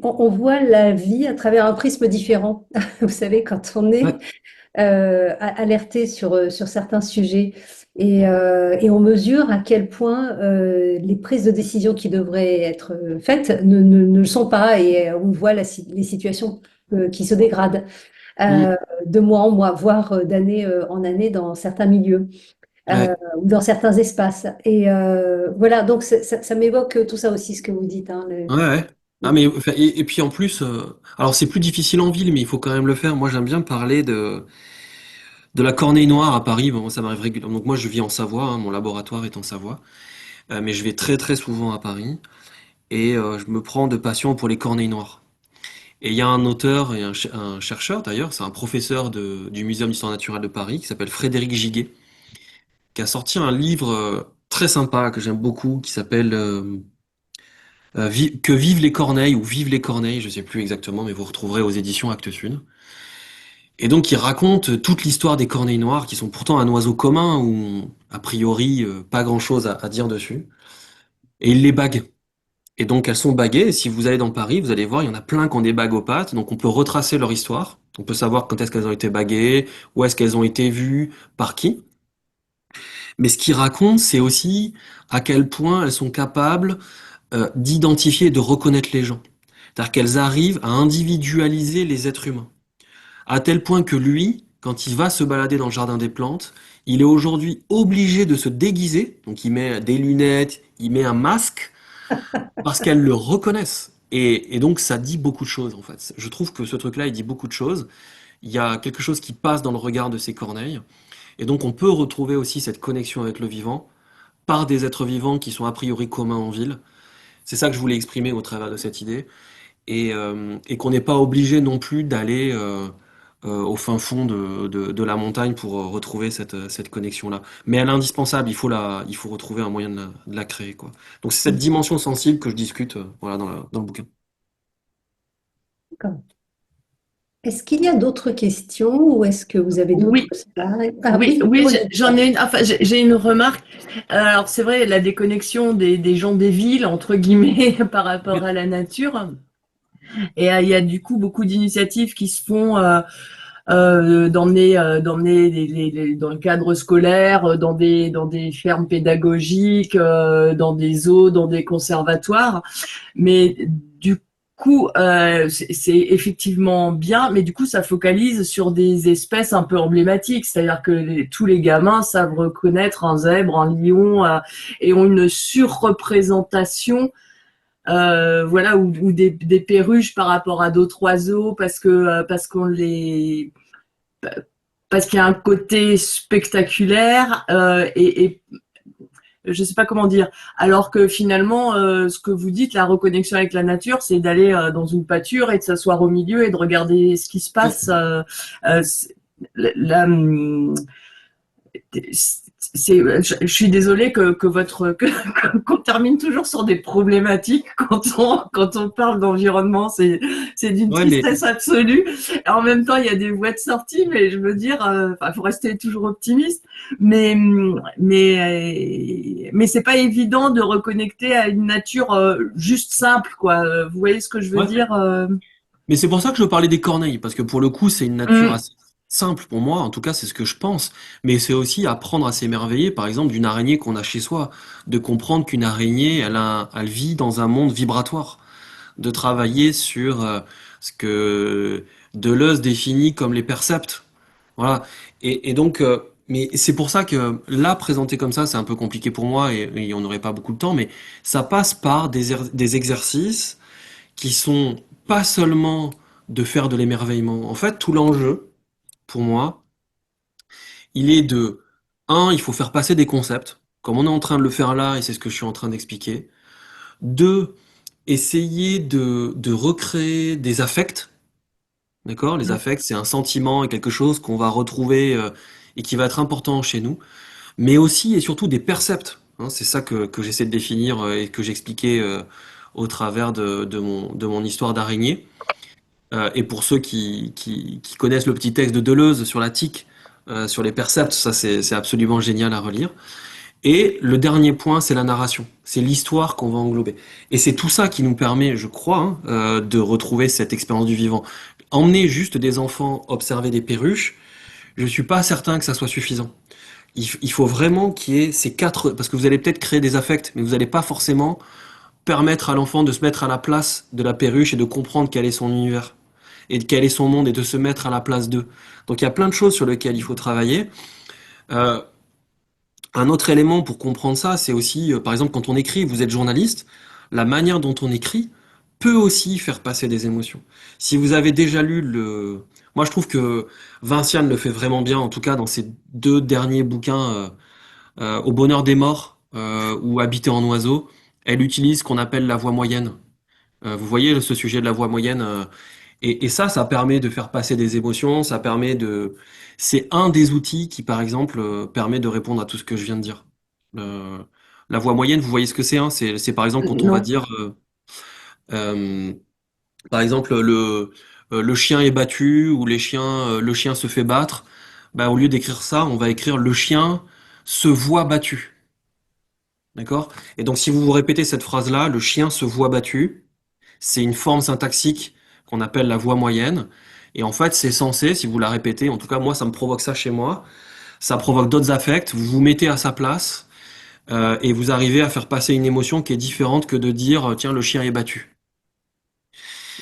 on voit la vie à travers un prisme différent. Vous savez, quand on est Ouais, alerté sur certains sujets et on mesure à quel point les prises de décision qui devraient être faites ne le sont pas et on voit les situations qui se dégradent mm, euh, de mois en mois, voire d'année en année dans certains milieux ouais, ou dans certains espaces. Et voilà, donc ça m'évoque tout ça aussi, ce que vous dites, hein, ouais, ouais. Ah mais enfin, et puis en plus, alors c'est plus difficile en ville, mais il faut quand même le faire. Moi, j'aime bien parler de la corneille noire à Paris. Bon, moi, ça m'arrive régulièrement. Donc moi, je vis en Savoie, mon laboratoire est en Savoie. Mais je vais très très souvent à Paris et je me prends de passion pour les corneilles noires. Et il y a un auteur et un chercheur d'ailleurs, c'est un professeur du Muséum d'histoire naturelle de Paris qui s'appelle Frédéric Giguet, qui a sorti un livre très sympa que j'aime beaucoup qui s'appelle Que vivent les corneilles ou Vive les corneilles, je sais plus exactement, mais vous retrouverez aux éditions Actes Sud. Et donc il raconte toute l'histoire des corneilles noires qui sont pourtant un oiseau commun ou a priori pas grand-chose à dire dessus. Et il les bague. Et donc elles sont baguées, et si vous allez dans Paris, vous allez voir, il y en a plein qui ont des bagues aux pattes, donc on peut retracer leur histoire, on peut savoir quand est-ce qu'elles ont été baguées, où est-ce qu'elles ont été vues, par qui. Mais ce qu'il raconte, c'est aussi à quel point elles sont capables d'identifier et de reconnaître les gens. C'est-à-dire qu'elles arrivent à individualiser les êtres humains. À tel point que lui, quand il va se balader dans le jardin des plantes, il est aujourd'hui obligé de se déguiser, donc il met des lunettes, il met un masque, parce qu'elles le reconnaissent. Et donc ça dit beaucoup de choses en fait. Je trouve que ce truc-là, il dit beaucoup de choses. Il y a quelque chose qui passe dans le regard de ces corneilles. Et donc on peut retrouver aussi cette connexion avec le vivant par des êtres vivants qui sont a priori communs en ville. C'est ça que je voulais exprimer au travers de cette idée. Et qu'on n'est pas obligé non plus d'aller au fin fond de la montagne pour retrouver cette connexion-là. Mais elle est indispensable, il faut retrouver un moyen de la créer, quoi. Donc c'est cette dimension sensible que je discute voilà, dans le bouquin. D'accord. Est-ce qu'il y a d'autres questions ou est-ce que vous avez d'autres Oui, slides? Ah oui, oui, oui, Véronique. j'en ai une. Enfin, j'ai une remarque. Alors, c'est vrai, la déconnexion des gens des villes, entre guillemets, par rapport à la nature. Et il y a du coup beaucoup d'initiatives qui se font d'emmener dans le cadre scolaire, dans des fermes pédagogiques, dans des zoos, dans des conservatoires. Mais du coup, c'est effectivement bien, mais du coup, ça focalise sur des espèces un peu emblématiques. C'est-à-dire que tous les gamins savent reconnaître un zèbre, un lion, et ont une surreprésentation, voilà, ou des perruches par rapport à d'autres oiseaux, parce qu'on les parce qu'il y a un côté spectaculaire, et je sais pas comment dire. Alors que finalement, ce que vous dites, la reconnexion avec la nature, c'est d'aller dans une pâture et de s'asseoir au milieu et de regarder ce qui se passe. La, je suis désolée qu'on termine toujours sur des problématiques quand on parle d'environnement. C'est d'une Ouais, mais tristesse absolue. Et en même temps, il y a des voies de sortie, mais je veux dire, faut rester toujours optimiste. Mais c'est pas évident de reconnecter à une nature juste simple, quoi. Vous voyez ce que je veux ouais. dire? Mais c'est pour ça que je parlais des corneilles, parce que pour le coup, c'est une nature Hum, assez simple pour moi, en tout cas, c'est ce que je pense. Mais c'est aussi apprendre à s'émerveiller, par exemple, d'une araignée qu'on a chez soi, de comprendre qu'une araignée, elle vit dans un monde vibratoire, de travailler sur ce que Deleuze définit comme les percepts. Voilà. Et donc, mais c'est pour ça que là, présenter comme ça, c'est un peu compliqué pour moi et on n'aurait pas beaucoup de temps, mais ça passe par des exercices qui sont pas seulement de faire de l'émerveillement. En fait, tout l'enjeu, pour moi, il est il faut faire passer des concepts, comme on est en train de le faire là, et c'est ce que je suis en train d'expliquer. Deux, essayer de recréer des affects, d'accord? Les affects, c'est un sentiment et quelque chose qu'on va retrouver et qui va être important chez nous, mais aussi et surtout des percepts. Hein, c'est ça que j'essaie de définir et que j'expliquais au travers de mon histoire d'araignée. Et pour ceux qui connaissent le petit texte de Deleuze sur la tique, sur les percepts, ça c'est absolument génial à relire. Et le dernier point, c'est la narration. C'est l'histoire qu'on va englober. Et c'est tout ça qui nous permet, je crois, hein, de retrouver cette expérience du vivant. Emmener juste des enfants observer des perruches, je suis pas certain que ça soit suffisant. Il faut vraiment qu'il y ait ces quatre, parce que vous allez peut-être créer des affects, mais vous n'allez pas forcément permettre à l'enfant de se mettre à la place de la perruche et de comprendre quel est son univers et quel est son monde et de se mettre à la place d'eux. Donc il y a plein de choses sur lesquelles il faut travailler. Euh, un autre élément pour comprendre ça, c'est aussi, par exemple, quand on écrit, vous êtes journaliste, la manière dont on écrit peut aussi faire passer des émotions. Si vous avez déjà lu Moi, je trouve que Vinciane le fait vraiment bien, en tout cas dans ses deux derniers bouquins, Au bonheur des morts ou Habiter en oiseau, elle utilise ce qu'on appelle la voix moyenne. Vous voyez ce sujet de la voix moyenne et ça permet de faire passer des émotions, ça permet de... C'est un des outils qui, par exemple, permet de répondre à tout ce que je viens de dire. Euh, la voix moyenne, vous voyez ce que c'est, hein? C'est par exemple quand on va non. dire, euh, par exemple, le chien est battu ou le chien se fait battre. Bah, au lieu d'écrire ça, on va écrire le chien se voit battu. D'accord? Et donc, si vous vous répétez cette phrase-là, le chien se voit battu, c'est une forme syntaxique qu'on appelle la voix moyenne. Et en fait, c'est censé, si vous la répétez, en tout cas moi, ça me provoque ça chez moi, ça provoque d'autres affects, vous vous mettez à sa place et vous arrivez à faire passer une émotion qui est différente que de dire, tiens, le chien est battu.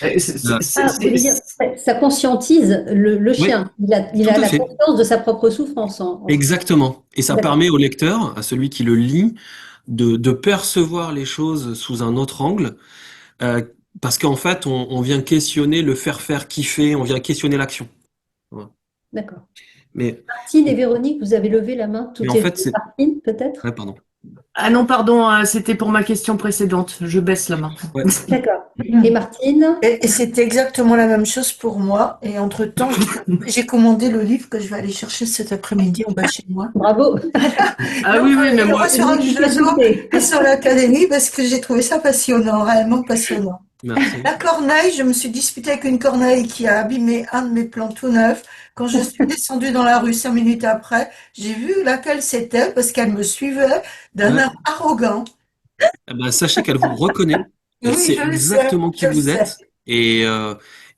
Euh, c'est- Euh, c'est- c'est- Ah, vous c'est- voulez dire, ça conscientise le oui, chien. Il tout a à la fait, conscience de sa propre souffrance. exactement. Et ça D'accord. permet au lecteur, à celui qui le lit, de percevoir les choses sous un autre angle, euh, parce qu'en fait, on vient questionner le faire kiffer, on vient questionner l'action. Voilà. D'accord. Mais, Martine et Véronique, vous avez levé la main mais toutes en les deux. fait, c'est... Martine, peut-être? Ouais, pardon. Ah non, pardon, c'était pour ma question précédente. Je baisse la main. Ouais. D'accord. Et Martine? Et c'est exactement la même chose pour moi. Et entre-temps, j'ai commandé le livre que je vais aller chercher cet après-midi en bas de chez moi. Bravo. Ah Donc, oui, oui, mais et moi, moi sur H2O et sur l'Académie parce que j'ai trouvé ça passionnant, réellement passionnant. Merci. La corneille, je me suis disputée avec une corneille qui a abîmé un de mes plants tout neufs. Quand je suis descendue dans la rue 5 minutes après, j'ai vu laquelle c'était parce qu'elle me suivait d'un Ouais. air arrogant. Eh ben, sachez qu'elle vous reconnaît. Elle Oui, sait je le sais, exactement qui je le vous sais. êtes et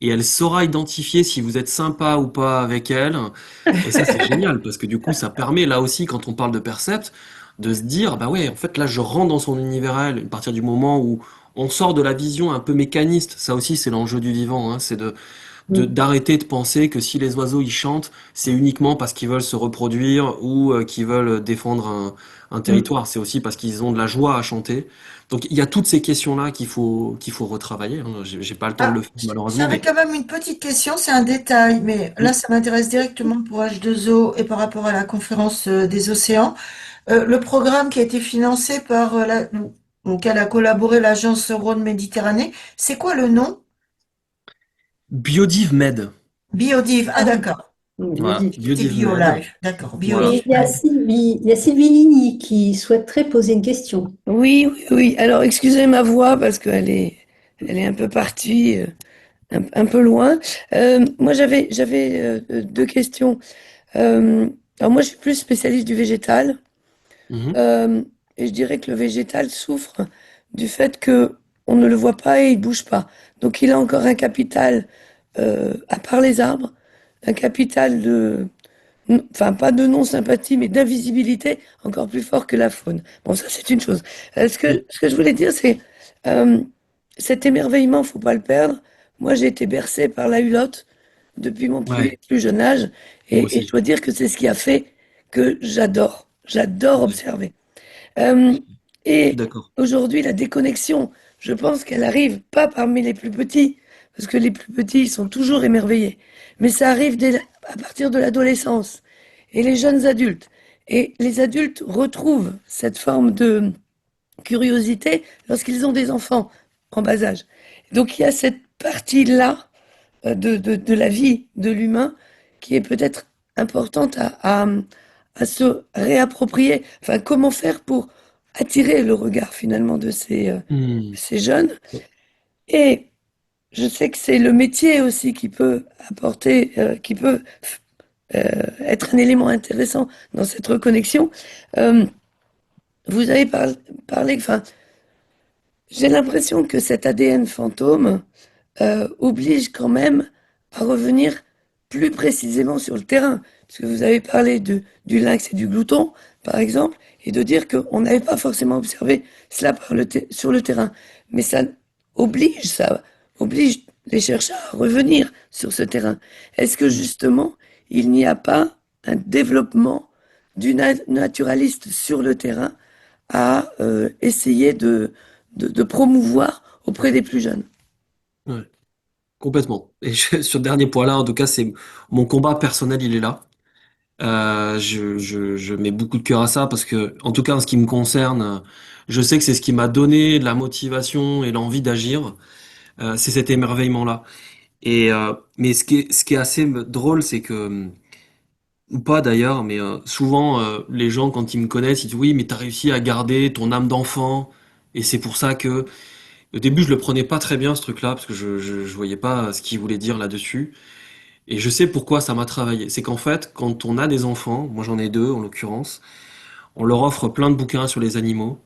elle saura identifier si vous êtes sympa ou pas avec elle. Et ça, c'est génial parce que du coup, ça permet là aussi, quand on parle de percept, de se dire, bah ouais, en fait là je rentre dans son univers à elle, à partir du moment où on sort de la vision un peu mécaniste. Ça aussi c'est l'enjeu du vivant, hein, c'est Mm. d'arrêter de penser que si les oiseaux ils chantent, c'est uniquement parce qu'ils veulent se reproduire ou qu'ils veulent défendre un Mm. territoire. C'est aussi parce qu'ils ont de la joie à chanter. Donc il y a toutes ces questions-là qu'il faut retravailler, hein. J'ai pas le temps de Ah, le faire malheureusement, j'avais mais quand même une petite question, c'est un détail, mais là, oui. ça m'intéresse directement pour H2O et par rapport à la conférence des océans. Le programme qui a été financé par auquel a collaboré l'agence Rhône-Méditerranée, c'est quoi le nom? Biodiv Med. Biodive. Ah, Ah oui, d'accord. Voilà, biodive. C'était Biodiv Med. BioLife. D'accord. Voilà. Et Biodive Med. Il y a Sylvie Ligny qui souhaiterait poser une question. Oui, oui, oui. Alors, excusez ma voix parce elle est un peu partie, un peu loin. Moi, j'avais deux questions. Euh, alors, moi, je suis plus spécialiste du végétal. Mhm. euh, et je dirais que le végétal souffre du fait que on ne le voit pas et il bouge pas. Donc, il a encore un capital, à part les arbres, un capital enfin, pas de non-sympathie, mais d'invisibilité encore plus fort que la faune. Bon, ça, c'est une chose. Mm. Ce que je voulais dire, c'est euh, cet émerveillement, faut pas le perdre. Moi, j'ai été bercée par la hulotte depuis mon Ouais, plus jeune âge, moi et je aussi. dois dire que c'est ce qui a fait que j'adore Ouais, observer. Euh, je suis et d'accord. aujourd'hui, la déconnexion, je pense qu'elle arrive pas parmi les plus petits, parce que les plus petits, ils sont toujours émerveillés. Mais ça arrive à partir de l'adolescence et les jeunes adultes. Et les adultes retrouvent cette forme de curiosité lorsqu'ils ont des enfants en bas âge. Donc il y a cette partie-là de la vie de l'humain qui est peut-être importante à se réapproprier. Enfin, comment faire pour attirer le regard finalement de Mm. ces jeunes. Et je sais que c'est le métier aussi qui peut apporter, qui peut être un élément intéressant dans cette reconnexion. Euh, vous avez parlé, enfin, j'ai l'impression que cet ADN fantôme oblige quand même à revenir plus précisément sur le terrain. Parce que vous avez parlé du lynx et du glouton, par exemple, et de dire qu'on n'avait pas forcément observé cela sur le terrain. Mais ça oblige les chercheurs à revenir sur ce terrain. Est-ce que Mm. justement, il n'y a pas un développement du naturaliste sur le terrain à essayer de promouvoir auprès des plus jeunes? Ouais, complètement. Et sur ce dernier point-là, en tout cas, c'est mon combat personnel, il est là. Je mets beaucoup de cœur à ça parce que, en tout cas, en ce qui me concerne, je sais que c'est ce qui m'a donné de la motivation et l'envie d'agir. C'est cet émerveillement-là. Mais ce qui est assez drôle, c'est que, ou pas d'ailleurs, mais souvent, les gens, quand ils me connaissent, ils disent oui, mais t'as réussi à garder ton âme d'enfant. Et c'est pour ça que, au début, je le prenais pas très bien, ce truc-là, parce que je voyais pas ce qu'il voulait dire là-dessus. Et je sais pourquoi ça m'a travaillé. C'est qu'en fait, quand on a des enfants, moi j'en ai deux en l'occurrence, on leur offre plein de bouquins sur les animaux.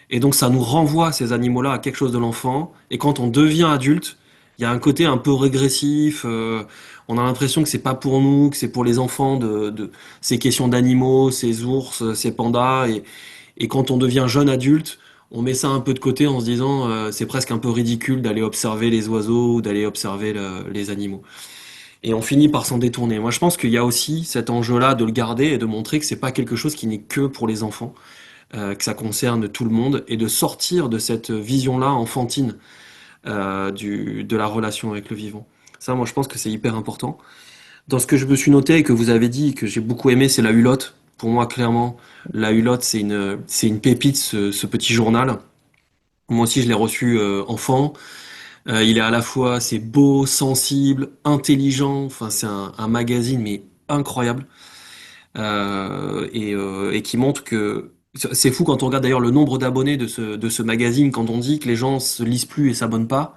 Et donc ça nous renvoie ces animaux-là à quelque chose de l'enfant. Et quand on devient adulte, il y a un côté un peu régressif. On a l'impression que c'est pas pour nous, que c'est pour les enfants de ces questions d'animaux, ces ours, ces pandas. Et quand on devient jeune adulte, on met ça un peu de côté en se disant c'est presque un peu ridicule d'aller observer les oiseaux ou d'aller observer les animaux. Et on finit par s'en détourner. Moi, je pense qu'il y a aussi cet enjeu-là de le garder et de montrer que c'est pas quelque chose qui n'est que pour les enfants, que ça concerne tout le monde, et de sortir de cette vision-là enfantine de la relation avec le vivant. Ça, moi, je pense que c'est hyper important. Dans ce que je me suis noté et que vous avez dit, que j'ai beaucoup aimé, c'est la Hulotte. Pour moi, clairement, la Hulotte, c'est une pépite, ce petit journal. Moi aussi, je l'ai reçu enfant. Il est à la fois, c'est beau, sensible, intelligent. Enfin, c'est un magazine mais incroyable et qui montre que c'est fou quand on regarde d'ailleurs le nombre d'abonnés de ce magazine. Quand on dit que les gens se lisent plus et s'abonnent pas,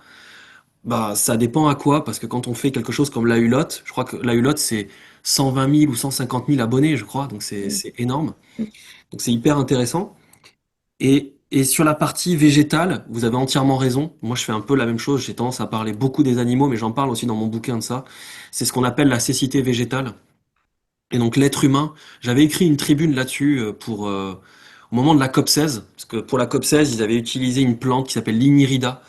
bah ça dépend à quoi. Parce que quand on fait quelque chose comme la Hulotte, je crois que la Hulotte c'est 120 000 ou 150 000 abonnés, je crois. Donc c'est énorme. Donc c'est hyper intéressant. Et sur la partie végétale, vous avez entièrement raison. Moi, je fais un peu la même chose. J'ai tendance à parler beaucoup des animaux, mais j'en parle aussi dans mon bouquin de ça. C'est ce qu'on appelle la cécité végétale. Et donc, l'être humain, j'avais écrit une tribune là-dessus pour, au moment de la COP16, parce que pour la COP16, ils avaient utilisé une plante qui s'appelle l'Ignirida,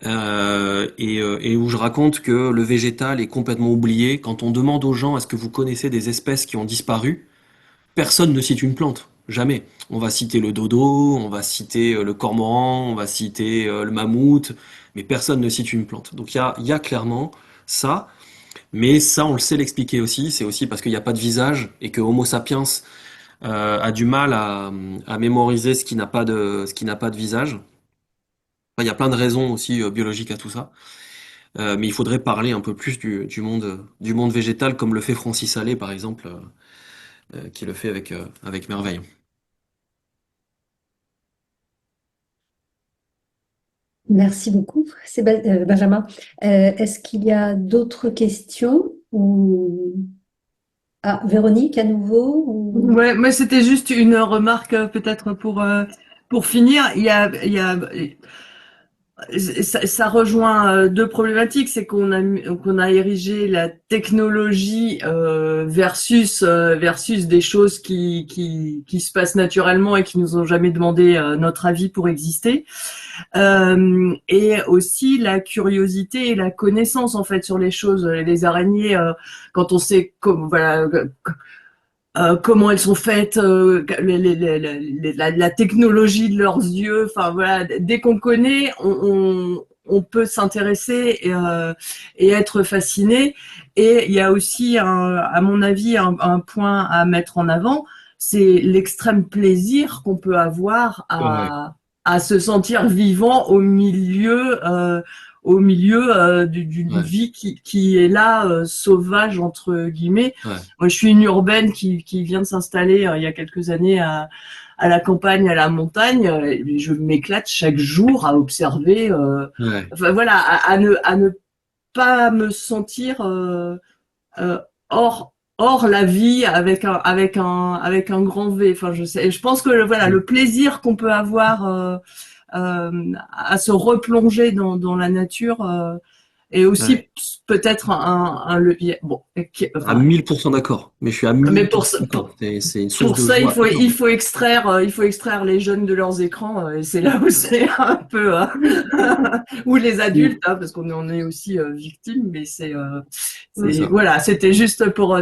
et où je raconte que le végétal est complètement oublié. Quand on demande aux gens, est-ce que vous connaissez des espèces qui ont disparu? Personne ne cite une plante, jamais. On va citer le dodo, on va citer le cormoran, on va citer le mammouth, mais personne ne cite une plante. Donc il y a clairement ça, mais ça on le sait l'expliquer aussi, c'est aussi parce qu'il n'y a pas de visage et que Homo sapiens a du mal à mémoriser ce qui n'a pas de visage. Enfin, il y a plein de raisons aussi biologiques à tout ça. Mais il faudrait parler un peu plus du monde végétal, comme le fait Francis Allais, par exemple, qui le fait avec merveille. Merci beaucoup, Benjamin. Est-ce qu'il y a d'autres questions ou... Ah, Véronique à nouveau ou... Ouais, moi c'était juste une remarque peut-être pour finir. Ça rejoint deux problématiques, c'est qu'on a érigé la technologie versus des choses qui se passent naturellement et qui nous ont jamais demandé notre avis pour exister. Et aussi la curiosité et la connaissance en fait sur les choses. Les araignées, quand on sait comment elles sont faites, la technologie de leurs yeux. Enfin voilà, dès qu'on connaît, on peut s'intéresser et être fasciné. Et il y a aussi, à mon avis, un point à mettre en avant, c'est l'extrême plaisir qu'on peut avoir Ouais, à se sentir vivant au milieu d'une ouais, vie qui est là, sauvage, entre guillemets. ouais, Moi, je suis une urbaine qui vient de s'installer il y a quelques années à la campagne, à la montagne. Et je m'éclate chaque jour à observer, ouais, enfin, voilà, à ne pas me sentir euh, hors la vie avec un grand V. Enfin, je pense que voilà, mm, le plaisir qu'on peut avoir à se replonger dans la nature est ouais. aussi peut-être un levier. Bon, À enfin, 1000% d'accord. Mais je suis à mais 1000% d'accord. C'est une source pour de ça, il joie faut, il énorme. faut extraire, il faut extraire les jeunes de leurs écrans, et c'est là où c'est un peu, ou les Mm, adultes, parce qu'on en est aussi victime, mais c'est ça. voilà, c'était juste pour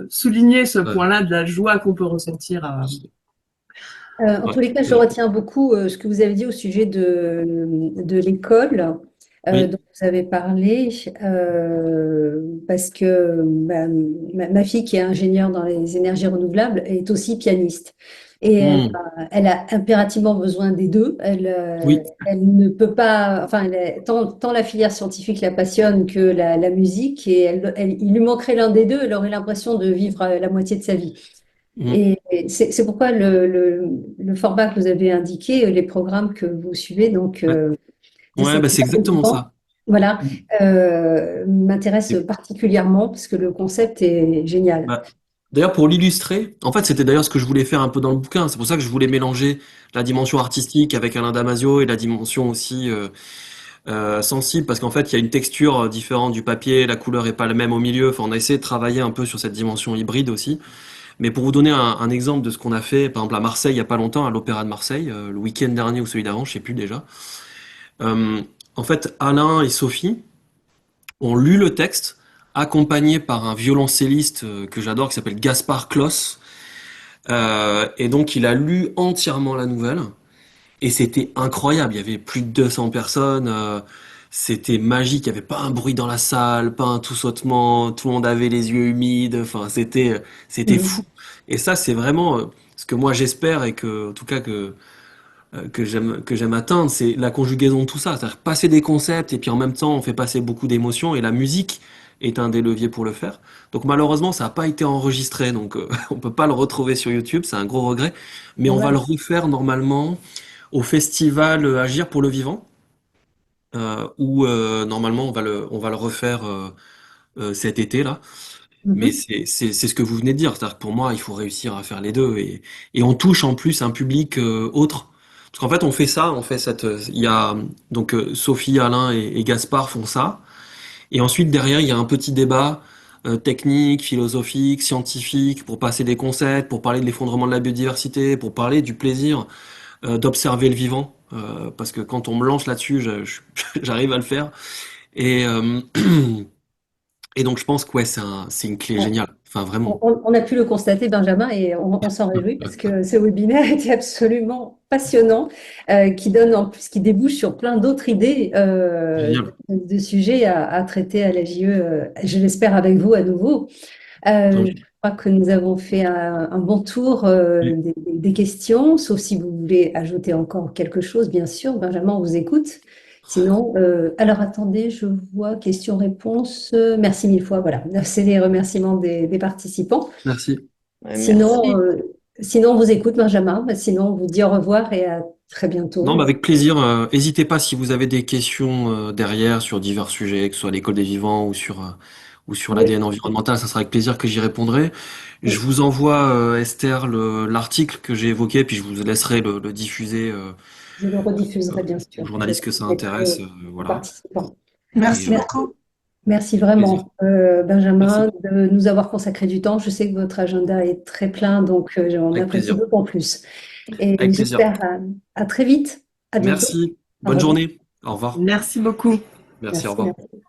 souligner ce Ouais. point-là de la joie qu'on peut ressentir. En Ouais. tous les cas, je retiens beaucoup ce que vous avez dit au sujet de l'école Oui. dont vous avez parlé, parce que ma fille, qui est ingénieure dans les énergies renouvelables, est aussi pianiste. Et Mm, elle a impérativement besoin des deux. oui. Elle ne peut pas, enfin, tant la filière scientifique la passionne que la musique, et il lui manquerait l'un des deux, elle aurait l'impression de vivre la moitié de sa vie. Mm, Et c'est pourquoi le format que vous avez indiqué, les programmes que vous suivez, donc ouais. de Ouais, cette bah, c'est exactement vivant, ça. voilà, Mm. m'intéresse Et, particulièrement parce que le concept est génial. bah, d'ailleurs, pour l'illustrer, en fait, c'était d'ailleurs ce que je voulais faire un peu dans le bouquin. C'est pour ça que je voulais mélanger la dimension artistique avec Alain Damasio et la dimension aussi sensible, parce qu'en fait, il y a une texture différente du papier, la couleur est pas la même au milieu. Enfin, on a essayé de travailler un peu sur cette dimension hybride aussi. Mais pour vous donner un exemple de ce qu'on a fait, par exemple à Marseille, il y a pas longtemps, à l'Opéra de Marseille, le week-end dernier ou celui d'avant, je sais plus déjà. Euh, En fait, Alain et Sophie ont lu le texte, accompagnés par un violoncelliste que j'adore, qui s'appelle Gaspard Kloss. Et donc, il a lu entièrement la nouvelle. Et c'était incroyable. Il y avait plus de 200 personnes. C'était magique. Il n'y avait pas un bruit dans la salle, pas un tout sautement. Tout le monde avait les yeux humides. Enfin, c'était Mhm. fou. Et ça, c'est vraiment ce que moi j'espère et que, en tout cas, que j'aime atteindre, c'est la conjugaison de tout ça. C'est-à-dire passer des concepts et puis en même temps, on fait passer beaucoup d'émotions et la musique est un des leviers pour le faire. Donc malheureusement, ça n'a pas été enregistré, donc on peut pas le retrouver sur YouTube, c'est un gros regret. Mais on va le Dommage. refaire normalement au festival Agir pour le vivant, où normalement on va le refaire cet été là. Mais Mhm. c'est ce que vous venez de dire. C'est-à-dire que pour moi, il faut réussir à faire les deux. Et on touche en plus un public autre. Parce qu'en fait, on fait ça, on fait cette. Il y a donc Sophie, Alain et Gaspard font ça. Et ensuite, derrière, il y a un petit débat techniques, philosophiques, scientifiques, pour passer des concepts, pour parler de l'effondrement de la biodiversité, pour parler du plaisir d'observer le vivant. Parce que quand on me lance là-dessus, j'arrive à le faire. Et, euh, et donc je pense que ouais, c'est une clé géniale. Enfin, vraiment. On a pu le constater, Benjamin, et on s'en réjouit parce que ce webinaire était absolument passionnant, qui donne en plus, qui débouche sur plein d'autres idées Génial. de sujets à traiter à la JE, je l'espère avec vous à nouveau. Je crois que nous avons fait un bon tour des questions, sauf si vous voulez ajouter encore quelque chose, bien sûr. Benjamin, on vous écoute. Sinon, alors attendez, je vois questions-réponses. Merci mille fois. Voilà, c'est les remerciements des participants. Merci. Ouais, Sinon, merci. sinon, on vous écoute, Benjamin. Sinon, on vous dit au revoir et à très Non, mais bientôt. avec plaisir. N'hésitez pas si vous avez des questions derrière sur divers sujets, que ce soit l'école des vivants ou sur Oui, l'ADN environnemental, ça sera avec plaisir que j'y répondrai. Je oui, vous envoie, Esther, l'article que j'ai évoqué, puis je vous laisserai le diffuser je le rediffuserai, bien aux sûr. Je le journalistes que ça transmettrai intéresse. aux Voilà. participants. Et Merci Merci. beaucoup. Merci plaisir. vraiment, Benjamin, Merci. de nous avoir consacré du temps. Je sais que votre agenda est très plein, donc j'en Avec apprécie plaisir. d'autant plus. Et Avec plaisir. j'espère à très vite. À bientôt. Merci. Au Bonne revoir. journée. Au revoir. Merci beaucoup. Merci, au Merci, revoir. merci.